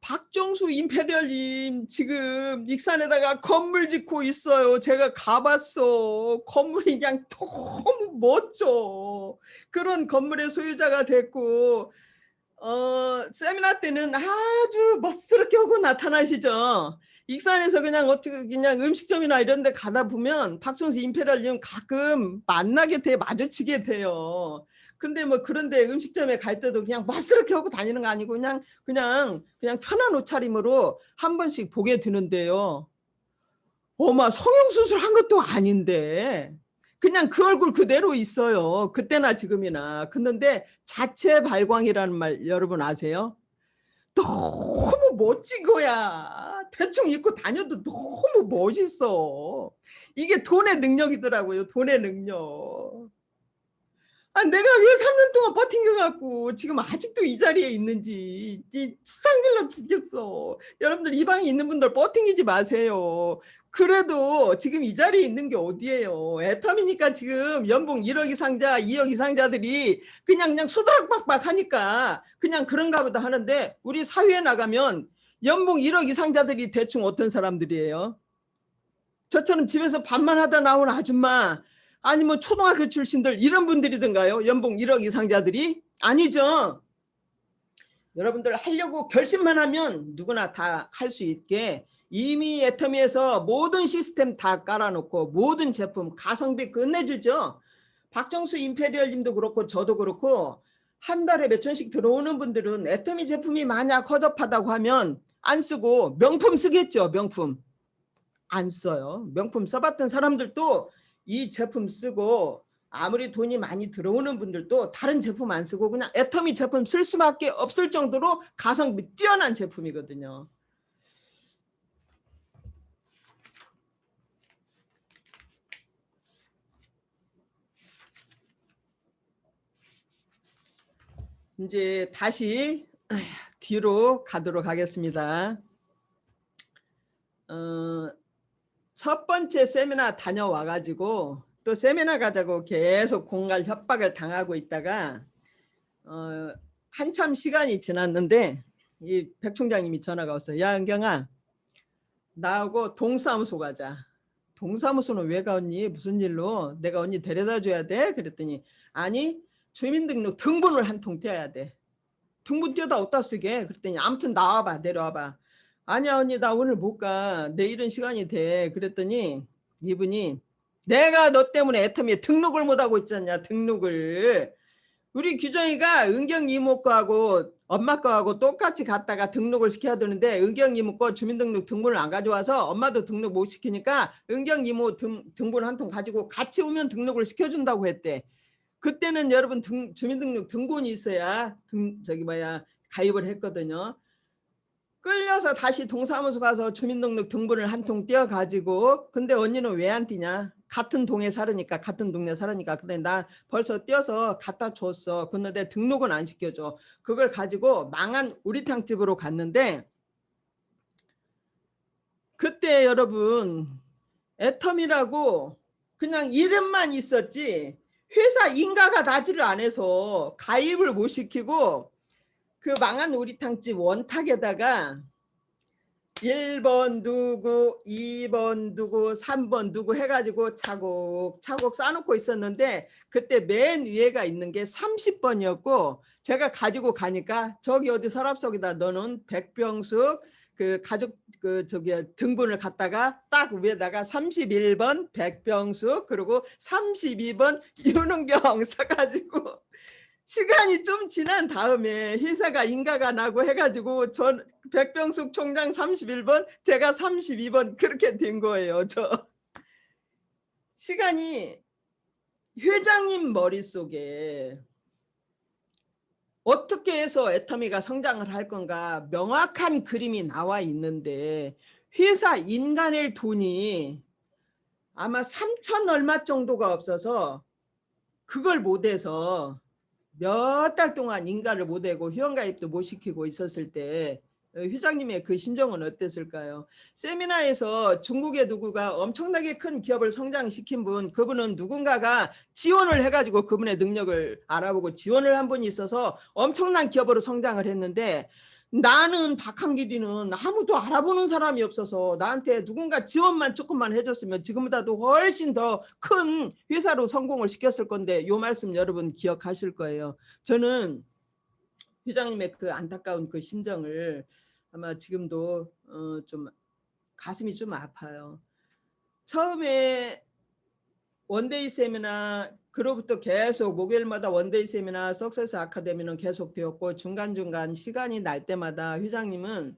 [SPEAKER 1] 박정수 임페리얼님 지금 익산에다가 건물 짓고 있어요. 제가 가봤어. 건물이 그냥 너무 멋져. 그런 건물의 소유자가 됐고 세미나 때는 아주 멋스럽게 하고 나타나시죠. 익산에서 그냥 어떻게 그냥 음식점이나 이런 데 가다 보면 박정수 임페리얼님 가끔 만나게 돼 마주치게 돼요. 근데 뭐 그런데 음식점에 갈 때도 그냥 멋스럽게 하고 다니는 거 아니고 그냥 편한 옷차림으로 한 번씩 보게 되는데요. 어마 성형수술 한 것도 아닌데 그냥 그 얼굴 그대로 있어요. 그때나 지금이나. 그런데 자체 발광이라는 말 여러분 아세요? 너무 멋진 거야. 대충 입고 다녀도 너무 멋있어. 이게 돈의 능력이더라고요. 돈의 능력. 내가 왜 3년 동안 버틴겨갖고 지금 아직도 이 자리에 있는지 수상질러 죽겠어. 여러분들 이 방에 있는 분들 버팅이지 마세요. 그래도 지금 이 자리에 있는 게 어디예요. 애텀이니까 지금 연봉 1억 이상자 2억 이상자들이 그냥 수다락박박 하니까 그냥 그런가 보다 하는데 우리 사회에 나가면 연봉 1억 이상자들이 대충 어떤 사람들이에요. 저처럼 집에서 밥만 하다 나온 아줌마 아니면 초등학교 출신들 이런 분들이든가요? 연봉 1억 이상자들이? 아니죠. 여러분들 하려고 결심만 하면 누구나 다 할 수 있게 이미 애터미에서 모든 시스템 다 깔아놓고 모든 제품 가성비 끝내주죠. 박정수 임페리얼님도 그렇고 저도 그렇고 한 달에 몇 천씩 들어오는 분들은 애터미 제품이 만약 허접하다고 하면 안 쓰고 명품 쓰겠죠. 명품. 안 써요. 명품 써봤던 사람들도 이 제품 쓰고 아무리 돈이 많이 들어오는 분들도 다른 제품 안 쓰고 그냥 애터미 제품 쓸 수밖에 없을 정도로 가성비 뛰어난 제품이거든요. 이제 다시 뒤로 가도록 하겠습니다. 첫 번째 세미나 다녀와가지고 또 세미나 가자고 계속 공갈 협박을 당하고 있다가 한참 시간이 지났는데 이 백 총장님이 전화가 왔어요. 야 은경아 나하고 동사무소 가자. 동사무소는 왜 가니? 무슨 일로? 내가 언니 데려다 줘야 돼? 그랬더니 아니 주민등록 등본을 한 통 떼어야 돼. 등본 떼어다 어디다 쓰게? 그랬더니 아무튼 나와봐 내려와봐. 아니야 언니 나 오늘 못 가. 내일은 시간이 돼. 그랬더니 이분이 내가 너 때문에 애터미에 등록을 못하고 있잖냐. 등록을. 우리 규정이가 은경 이모 거하고 엄마 거하고 똑같이 갔다가 등록을 시켜야 되는데 은경 이모 거 주민등록 등본을 안 가져와서 엄마도 등록 못 시키니까 은경 이모 등본 한 통 가지고 같이 오면 등록을 시켜준다고 했대. 그때는 여러분 주민등록 등본이 있어야 가입을 했거든요. 끌려서 다시 동사무소 가서 주민등록 등본을 한 통 떼어가지고 근데 언니는 왜 안 띄냐? 같은 동에 살으니까 같은 동네 살으니까 근데 나 벌써 떼어서 갖다 줬어. 근데 등록은 안 시켜줘. 그걸 가지고 망한 우리탕집으로 갔는데 그때 여러분 애텀이라고 그냥 이름만 있었지 회사 인가가 나지를 안 해서 가입을 못 시키고 그 망한 우리탕집 원탁에다가 1번 누구 2번 누구 3번 누구 해가지고 차곡차곡 쌓아놓고 있었는데 그때 맨 위에가 있는 게 30번이었고 제가 가지고 가니까 저기 어디 서랍속에다 너는 백병숙 그 가족 등본을 갖다가 딱 위에다가 31번 백병숙 그리고 32번 윤은경 써가지고 시간이 좀 지난 다음에 회사가 인가가 나고 해가지고 전 백병숙 총장 31번 제가 32번 그렇게 된 거예요. 저 시간이 회장님 머릿속에 어떻게 해서 애터미가 성장을 할 건가 명확한 그림이 나와 있는데 회사 인간의 돈이 아마 3천 얼마 정도가 없어서 그걸 못해서 몇 달 동안 인가를 못 하고 회원가입도 못 시키고 있었을 때 회장님의 그 심정은 어땠을까요? 세미나에서 중국의 누구가 엄청나게 큰 기업을 성장시킨 분, 그분은 누군가가 지원을 해가지고 그분의 능력을 알아보고 지원을 한 분이 있어서 엄청난 기업으로 성장을 했는데, 나는 박한길이는 아무도 알아보는 사람이 없어서 나한테 누군가 지원만 조금만 해줬으면 지금보다도 훨씬 더 큰 회사로 성공을 시켰을 건데, 이 말씀 여러분 기억하실 거예요. 저는 회장님의 그 안타까운 그 심정을 아마 지금도 좀 가슴이 좀 아파요. 처음에 원데이 세미나, 그로부터 계속 목요일마다 원데이 세미나 석세스 아카데미는 계속 되었고, 중간중간 시간이 날 때마다 회장님은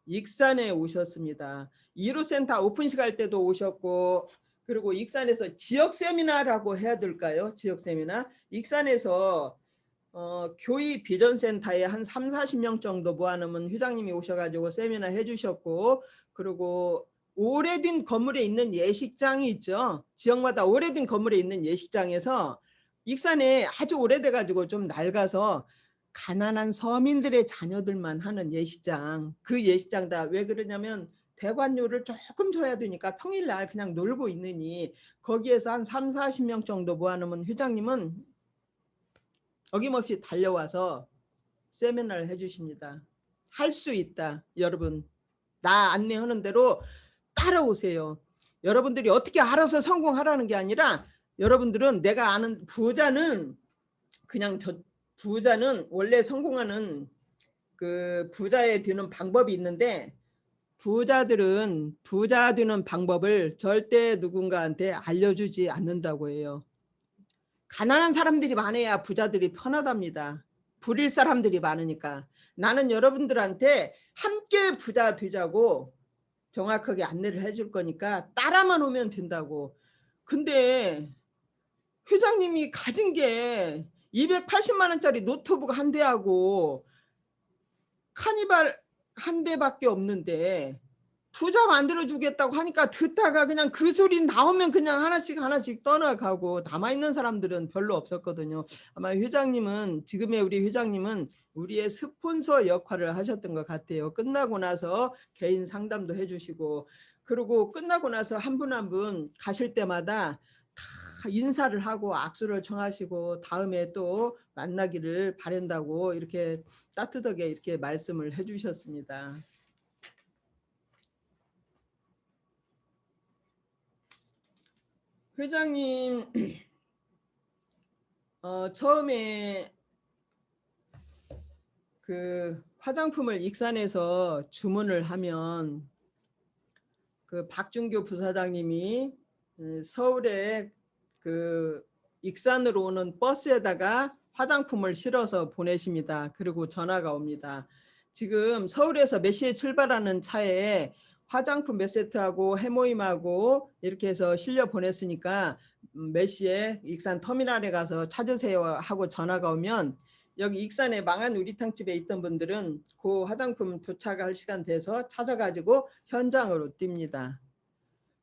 [SPEAKER 1] 익산에 오셨습니다. 2루 센터 오픈식 할 때도 오셨고, 그리고 익산에서 지역 세미나라고 해야 될까요? 지역 세미나. 익산에서 교의 비전센터에 한 3, 40명 정도 모아놓으면 회장님이 오셔가지고 세미나 해주셨고, 그리고 오래된 건물에 있는 예식장이 있죠. 지역마다 오래된 건물에 있는 예식장에서 익산에 아주 오래돼가지고 좀 낡아서 가난한 서민들의 자녀들만 하는 예식장, 그 예식장 다 왜 그러냐면 대관료를 조금 줘야 되니까 평일날 그냥 놀고 있느니 거기에서 한 3, 40명 정도 모아놓으면 회장님은 어김없이 달려와서 세미나를 해주십니다. 할 수 있다. 여러분, 나 안내하는 대로 따라오세요. 여러분들이 어떻게 알아서 성공하라는 게 아니라, 여러분들은 내가 아는 부자는 그냥 부자는 원래 성공하는 그 부자에 되는 방법이 있는데, 부자들은 부자 되는 방법을 절대 누군가한테 알려주지 않는다고 해요. 가난한 사람들이 많아야 부자들이 편하답니다. 부릴 사람들이 많으니까. 나는 여러분들한테 함께 부자 되자고 정확하게 안내를 해줄 거니까 따라만 오면 된다고. 근데 회장님이 가진 게 280만 원짜리 노트북 한 대하고 카니발 한 대밖에 없는데 부자 만들어주겠다고 하니까 듣다가 그냥 그 소리 나오면 그냥 하나씩 하나씩 떠나가고, 남아있는 사람들은 별로 없었거든요. 아마 회장님은, 지금의 우리 회장님은 우리의 스폰서 역할을 하셨던 것 같아요. 끝나고 나서 개인 상담도 해주시고, 그리고 끝나고 나서 한 분 한 분 가실 때마다 다 인사를 하고 악수를 청하시고 다음에 또 만나기를 바란다고 이렇게 따뜻하게 이렇게 말씀을 해주셨습니다. 회장님 처음에 그 화장품을 익산에서 주문을 하면 그 박준교 부사장님이 서울에 그 익산으로 오는 버스에다가 화장품을 실어서 보내십니다. 그리고 전화가 옵니다. 지금 서울에서 몇 시에 출발하는 차에 화장품 몇 세트하고 해모임하고 이렇게 해서 실려 보냈으니까 몇 시에 익산 터미널에 가서 찾으세요 하고 전화가 오면, 여기 익산에 망한 우리탕집에 있던 분들은 그 화장품 도착할 시간 돼서 찾아가지고 현장으로 뜁니다.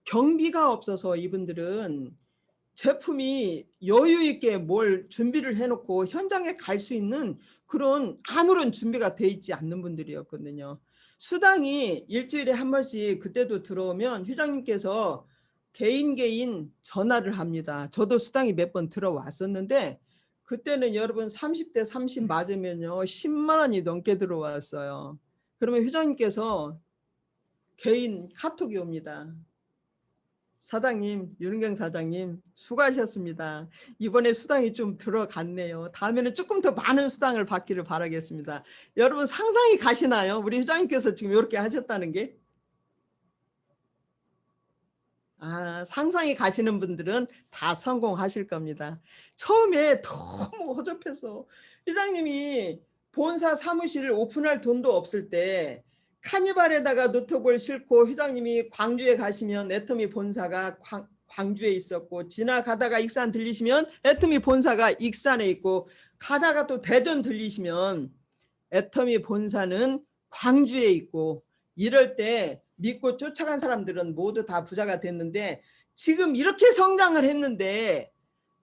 [SPEAKER 1] 경비가 없어서 이분들은 제품이 여유 있게 뭘 준비를 해놓고 현장에 갈 수 있는 그런 아무런 준비가 돼 있지 않는 분들이었거든요. 수당이 일주일에 한 번씩 그때도 들어오면 회장님께서 개인 전화를 합니다. 저도 수당이 몇 번 들어왔었는데 그때는 여러분 30대 30 맞으면요 10만 원이 넘게 들어왔어요. 그러면 회장님께서 개인 카톡이 옵니다. 사장님, 윤은경 사장님 수고하셨습니다. 이번에 수당이 좀 들어갔네요. 다음에는 조금 더 많은 수당을 받기를 바라겠습니다. 여러분 상상이 가시나요? 우리 회장님께서 지금 이렇게 하셨다는 게? 상상이 가시는 분들은 다 성공하실 겁니다. 처음에 너무 허접해서 회장님이 본사 사무실을 오픈할 돈도 없을 때 카니발에다가 노트북을 싣고 회장님이 광주에 가시면 애터미 본사가 광주에 있었고, 지나가다가 익산 들리시면 애터미 본사가 익산에 있고, 가다가 또 대전 들리시면 애터미 본사는 광주에 있고, 이럴 때 믿고 쫓아간 사람들은 모두 다 부자가 됐는데, 지금 이렇게 성장을 했는데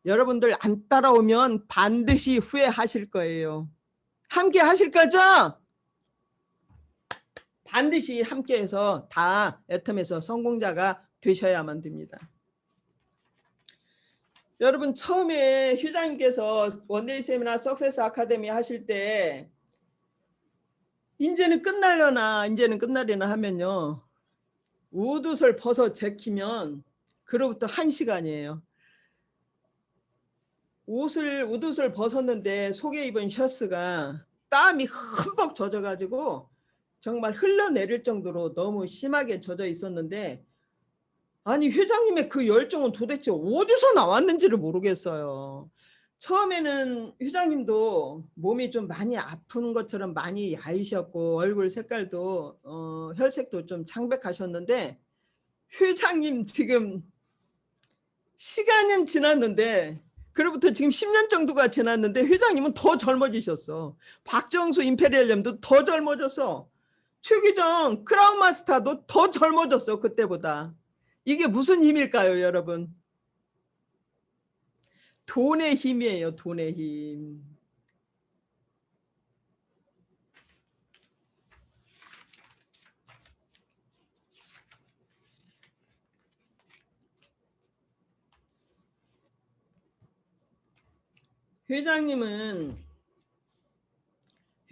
[SPEAKER 1] 여러분들 안 따라오면 반드시 후회하실 거예요. 함께 하실 거죠? 반드시 함께해서 다 애텀에서 성공자가 되셔야만 됩니다. 여러분 처음에 휴장님께서 원데이 세미나 석세스 아카데미 하실 때 이제는 끝나려나 하면요. 옷을 벗어 제키면 그로부터 1시간이에요. 옷을 벗었는데 속에 입은 셔츠가 땀이 흠뻑 젖어가지고 정말 흘러내릴 정도로 너무 심하게 젖어 있었는데 아니 회장님의 그 열정은 도대체 어디서 나왔는지를 모르겠어요. 처음에는 회장님도 몸이 좀 많이 아픈 것처럼 많이 야이셨고 얼굴 색깔도 혈색도 좀 창백하셨는데 회장님 지금 시간은 지났는데 그로부터 지금 10년 정도가 지났는데 회장님은 더 젊어지셨어. 박정수 임페리얼님도 더 젊어졌어. 최규정 크라운 마스터도 더 젊어졌어. 그때보다. 이게 무슨 힘일까요, 여러분? 돈의 힘이에요. 돈의 힘.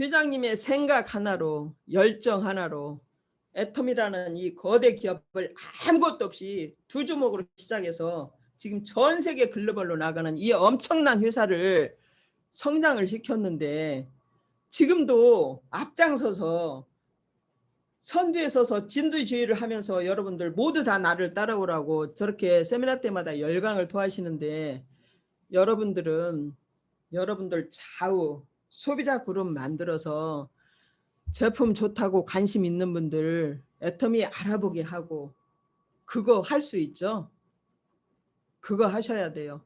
[SPEAKER 1] 회장님의 생각 하나로 열정 하나로 애텀이라는 이 거대 기업을 아무것도 없이 두 주먹으로 시작해서 지금 전 세계 글로벌로 나가는 이 엄청난 회사를 성장을 시켰는데 지금도 앞장서서 선두에 서서 진두지휘를 하면서 여러분들 모두 다 나를 따라오라고 저렇게 세미나 때마다 열강을 토하시는데 여러분들 좌우 소비자 그룹 만들어서 제품 좋다고 관심 있는 분들 애터미 알아보게 하고 그거 할 수 있죠. 그거 하셔야 돼요.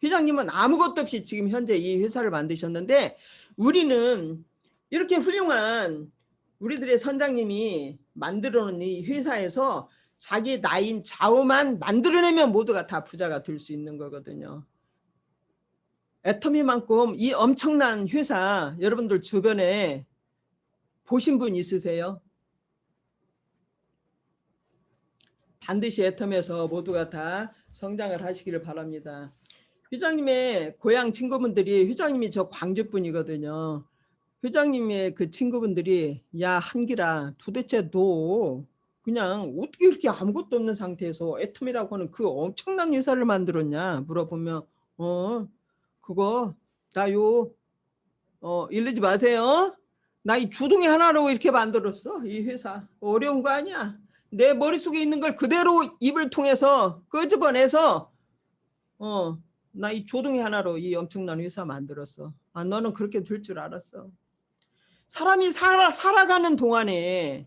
[SPEAKER 1] 회장님은 아무것도 없이 지금 현재 이 회사를 만드셨는데 우리는 이렇게 훌륭한 우리들의 선장님이 만들어놓은 이 회사에서 자기 나인 좌우만 만들어내면 모두가 다 부자가 될 수 있는 거거든요. 애터미만큼 이 엄청난 회사 여러분들 주변에 보신 분 있으세요? 반드시 애텀에서 모두가 다 성장을 하시기를 바랍니다. 회장님의 고향 친구분들이 회장님이 저 광주 분이거든요. 회장님의 그 친구분들이 야 한기라 도대체 너 그냥 어떻게 이렇게 아무것도 없는 상태에서 애텀이라고 하는 그 엄청난 회사를 만들었냐 물어보면 그거 나요 이러지 마세요. 나 이 주둥이 하나로 이렇게 만들었어. 이 회사 어려운 거 아니야. 내 머릿속에 있는 걸 그대로 입을 통해서 끄집어내서 나 이 조둥이 하나로 이 엄청난 회사 만들었어. 아 너는 그렇게 될 줄 알았어. 사람이 살아가는 동안에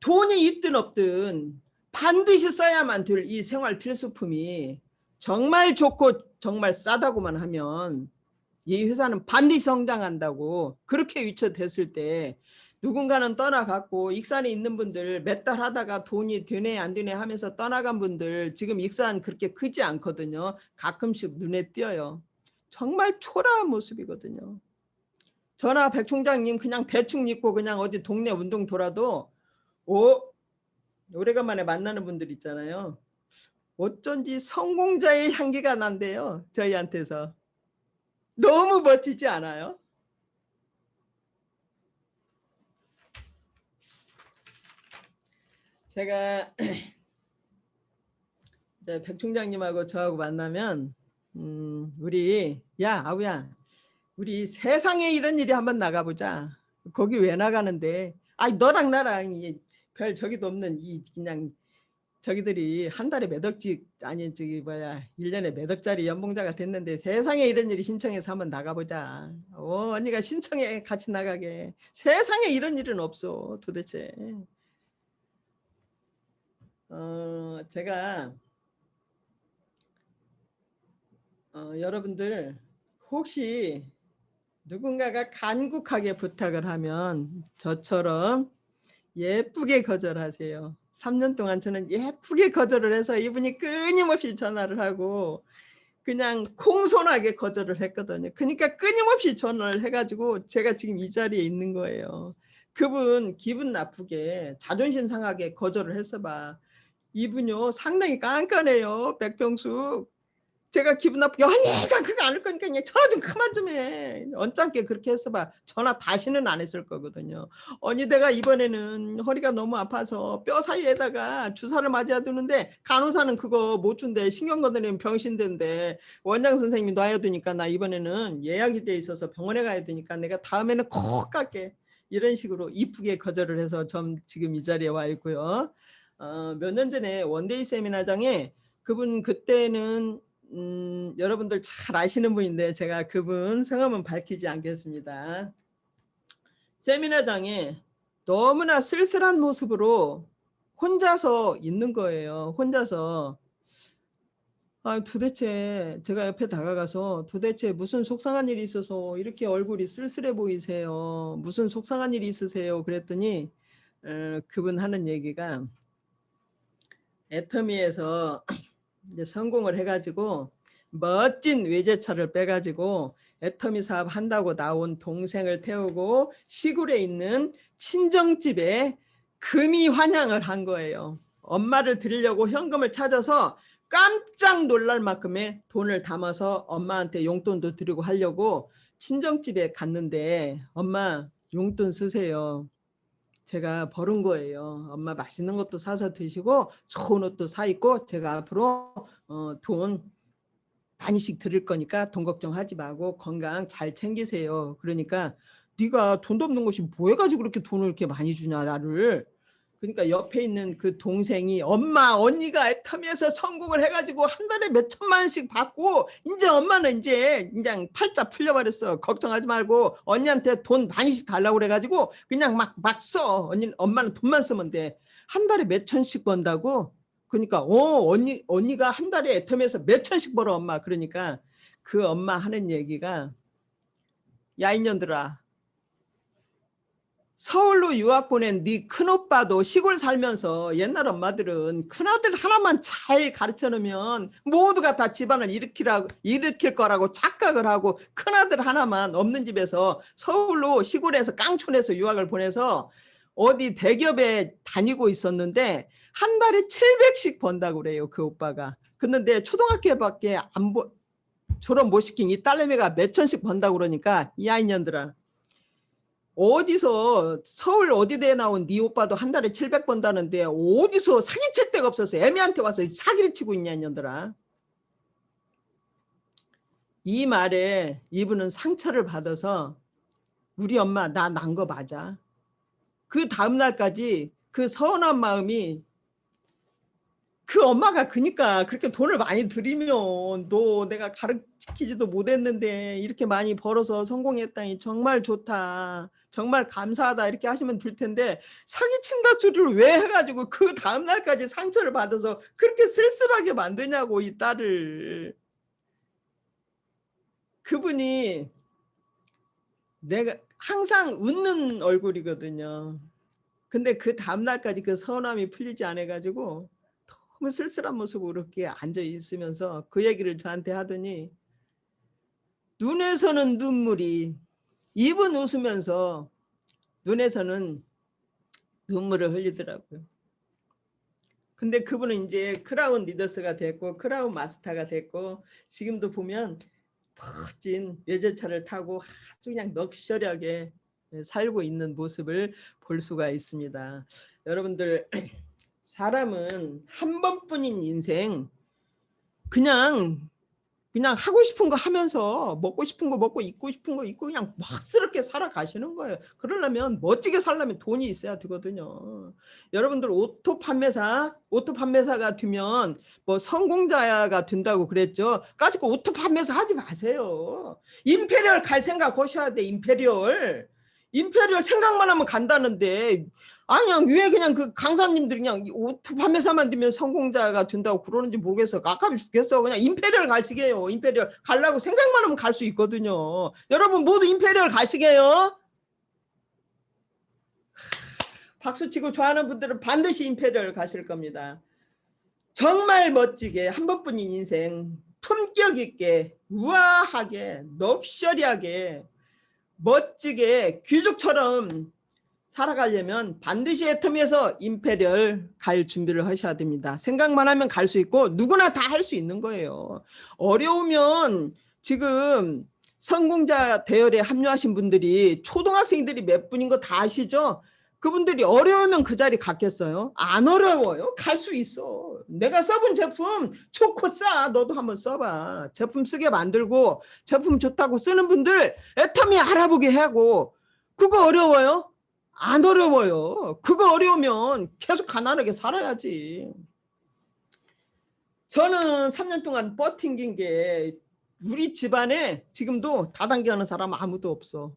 [SPEAKER 1] 돈이 있든 없든 반드시 써야만 될 이 생활 필수품이 정말 좋고 정말 싸다고만 하면 이 회사는 반드시 성장한다고 그렇게 위쳐댔을 때 누군가는 떠나갔고 익산에 있는 분들 몇 달 하다가 돈이 되네 안 되네 하면서 떠나간 분들 지금 익산 그렇게 크지 않거든요. 가끔씩 눈에 띄어요. 정말 초라한 모습이거든요. 저나 백 총장님 그냥 대충 입고 그냥 어디 동네 운동 돌아도 오래간만에 만나는 분들 있잖아요. 어쩐지 성공자의 향기가 난대요. 저희한테서. 너무 멋지지 않아요? 제가 이제 백 총장님하고 저하고 만나면 우리 야 아우야 우리 세상에 이런 일이 한번 나가보자. 거기 왜 나가는데 아니 너랑 나랑 별 저기도 없는 이 그냥 저기들이 한 달에 몇 억씩 아니 저기 뭐야 1년에 몇 억짜리 연봉자가 됐는데 세상에 이런 일이 신청해서 한번 나가보자. 언니가 신청해 같이 나가게. 세상에 이런 일은 없어 도대체. 제가 여러분들 혹시 누군가가 간곡하게 부탁을 하면 저처럼 예쁘게 거절하세요. 3년 동안 저는 예쁘게 거절을 해서 이분이 끊임없이 전화를 하고 그냥 공손하게 거절을 했거든요. 그러니까 끊임없이 전화를 해가지고 제가 지금 이 자리에 있는 거예요. 그분 기분 나쁘게 자존심 상하게 거절을 했어 봐. 이분요 상당히 깐깐해요. 백병숙. 제가 기분 나쁘게 언니가 그거 안 할 거니까 그냥 전화 좀 그만 좀 해. 언짢게 그렇게 했어 봐. 전화 다시는 안 했을 거거든요. 언니 내가 이번에는 허리가 너무 아파서 뼈 사이에다가 주사를 맞아야 되는데 간호사는 그거 못 준대. 신경 건드리면 병신된대. 원장 선생님이 놔야 되니까 나 이번에는 예약이 돼 있어서 병원에 가야 되니까 내가 다음에는 꼭 갈게. 이런 식으로 이쁘게 거절을 해서 전 지금 이 자리에 와 있고요. 몇 년 전에 원데이 세미나장에 그분 그때는 여러분들 잘 아시는 분인데 제가 그분 성함은 밝히지 않겠습니다. 세미나장에 너무나 쓸쓸한 모습으로 혼자서 있는 거예요. 혼자서. 도대체 제가 옆에 다가가서 도대체 무슨 속상한 일이 있어서 이렇게 얼굴이 쓸쓸해 보이세요? 무슨 속상한 일이 있으세요? 그랬더니 그분 하는 얘기가 애터미에서 이제 성공을 해가지고 멋진 외제차를 빼가지고 애터미 사업 한다고 나온 동생을 태우고 시골에 있는 친정집에 금이 환영을 한 거예요. 엄마를 드리려고 현금을 찾아서 깜짝 놀랄 만큼의 돈을 담아서 엄마한테 용돈도 드리고 하려고 친정집에 갔는데 엄마 용돈 쓰세요. 제가 벌은 거예요. 엄마 맛있는 것도 사서 드시고 좋은 옷도 사 입고 제가 앞으로 돈 많이씩 드릴 거니까 돈 걱정하지 말고 건강 잘 챙기세요. 그러니까 네가 돈도 없는 것이 뭐 해가지고 그렇게 돈을 이렇게 많이 주냐 나를. 그러니까 옆에 있는 그 동생이 엄마 언니가 애터미에서 성공을 해가지고 한 달에 몇 천만 원씩 받고 이제 엄마는 이제 그냥 팔자 풀려버렸어. 걱정하지 말고 언니한테 돈 많이씩 달라고 그래가지고 그냥 막 써. 엄마는 돈만 쓰면 돼. 한 달에 몇 천씩 번다고? 그러니까 언니가 한 달에 애터미에서 몇 천씩 벌어 엄마. 그러니까 그 엄마 하는 얘기가 야 이년들아 서울로 유학 보낸 네 큰오빠도 시골 살면서 옛날 엄마들은 큰아들 하나만 잘 가르쳐 놓으면 모두가 다 집안을 일으킬 거라고 착각을 하고 큰아들 하나만 없는 집에서 서울로 시골에서 깡촌에서 유학을 보내서 어디 대기업에 다니고 있었는데 한 달에 700씩 번다고 그래요. 그 오빠가. 근데 초등학교밖에 졸업 못 시킨 이 딸내미가 몇 천씩 번다고 그러니까 이 아이년들아 어디서 서울 어디대에 나온 네 오빠도 한 달에 700 번다는데 어디서 사기칠 데가 없어서 애미한테 와서 사기를 치고 있냐 이년들아. 이 말에 이분은 상처를 받아서 우리 엄마 나 난 거 맞아. 그 다음날까지 그 서운한 마음이 그 엄마가 그러니까 그렇게 돈을 많이 들이면 너 내가 가르치지도 못했는데 이렇게 많이 벌어서 성공했다니 정말 좋다. 정말 감사하다 이렇게 하시면 될 텐데 사기친다 소리를 왜 해가지고 그 다음날까지 상처를 받아서 그렇게 쓸쓸하게 만드냐고 이 딸을. 그분이 내가 항상 웃는 얼굴이거든요. 근데 그 다음날까지 그 서운함이 풀리지 않아가지고 너무 쓸쓸한 모습으로 이렇게 앉아 있으면서 그 얘기를 저한테 하더니 눈에서는 눈물이 입은 웃으면서 눈에서는 눈물을 흘리더라고요. 근데 그분은 이제 크라운 리더스가 됐고 크라운 마스터가 됐고 지금도 보면 멋진 외제차를 타고 아주 그냥 럭셔리하게 살고 있는 모습을 볼 수가 있습니다. 여러분들 사람은 한 번뿐인 인생 그냥 하고 싶은 거 하면서 먹고 싶은 거 먹고 입고 싶은 거 입고 그냥 멋스럽게 살아가시는 거예요. 그러려면 멋지게 살려면 돈이 있어야 되거든요. 여러분들 오토 판매사가 되면 뭐 성공자가 된다고 그랬죠. 가지고 오토 판매사 하지 마세요. 임페리얼 갈 생각 하셔야 돼. 임페리얼 생각만 하면 간다는데 아니야 왜 그냥 그 강사님들이 그냥 오토 판매사만 되면 성공자가 된다고 그러는지 모르겠어. 아깝이 죽겠어. 그냥 임페리얼 가시게요. 임페리얼 가려고 생각만 하면 갈 수 있거든요. 여러분 모두 임페리얼 가시게요. 박수치고 좋아하는 분들은 반드시 임페리얼 가실 겁니다. 정말 멋지게 한 번뿐인 인생 품격 있게 우아하게 럭셔리하게 멋지게 귀족처럼 살아가려면 반드시 애터미에서 임페리얼 갈 준비를 하셔야 됩니다. 생각만 하면 갈 수 있고 누구나 다 할 수 있는 거예요. 어려우면 지금 성공자 대열에 합류하신 분들이 초등학생들이 몇 분인 거 다 아시죠? 그분들이 어려우면 그 자리 갔겠어요? 안 어려워요. 갈 수 있어. 내가 써본 제품 좋고 싸. 너도 한번 써봐. 제품 쓰게 만들고 제품 좋다고 쓰는 분들 애터미 알아보게 하고. 그거 어려워요? 안 어려워요. 그거 어려우면 계속 가난하게 살아야지. 저는 3년 동안 버틴긴 게 우리 집안에 지금도 다단계 하는 사람 아무도 없어.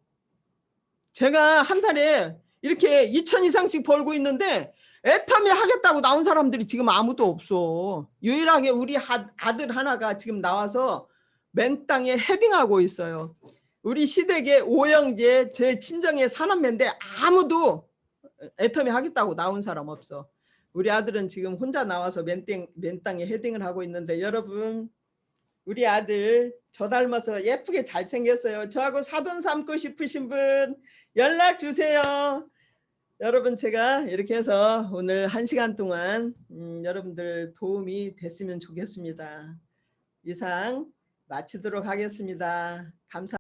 [SPEAKER 1] 제가 한 달에 이렇게 2천 이상씩 벌고 있는데 애터미 하겠다고 나온 사람들이 지금 아무도 없어. 유일하게 우리 아들 하나가 지금 나와서 맨 땅에 헤딩하고 있어요. 우리 시댁의 오영재 제 친정의 사남매인데 아무도 애터미 하겠다고 나온 사람 없어. 우리 아들은 지금 혼자 나와서 맨 땅에 헤딩을 하고 있는데 여러분 우리 아들 저 닮아서 예쁘게 잘생겼어요. 저하고 사돈 삼고 싶으신 분 연락 주세요. 여러분 제가 이렇게 해서 오늘 1시간 동안 여러분들 도움이 됐으면 좋겠습니다. 이상 마치도록 하겠습니다. 감사합니다.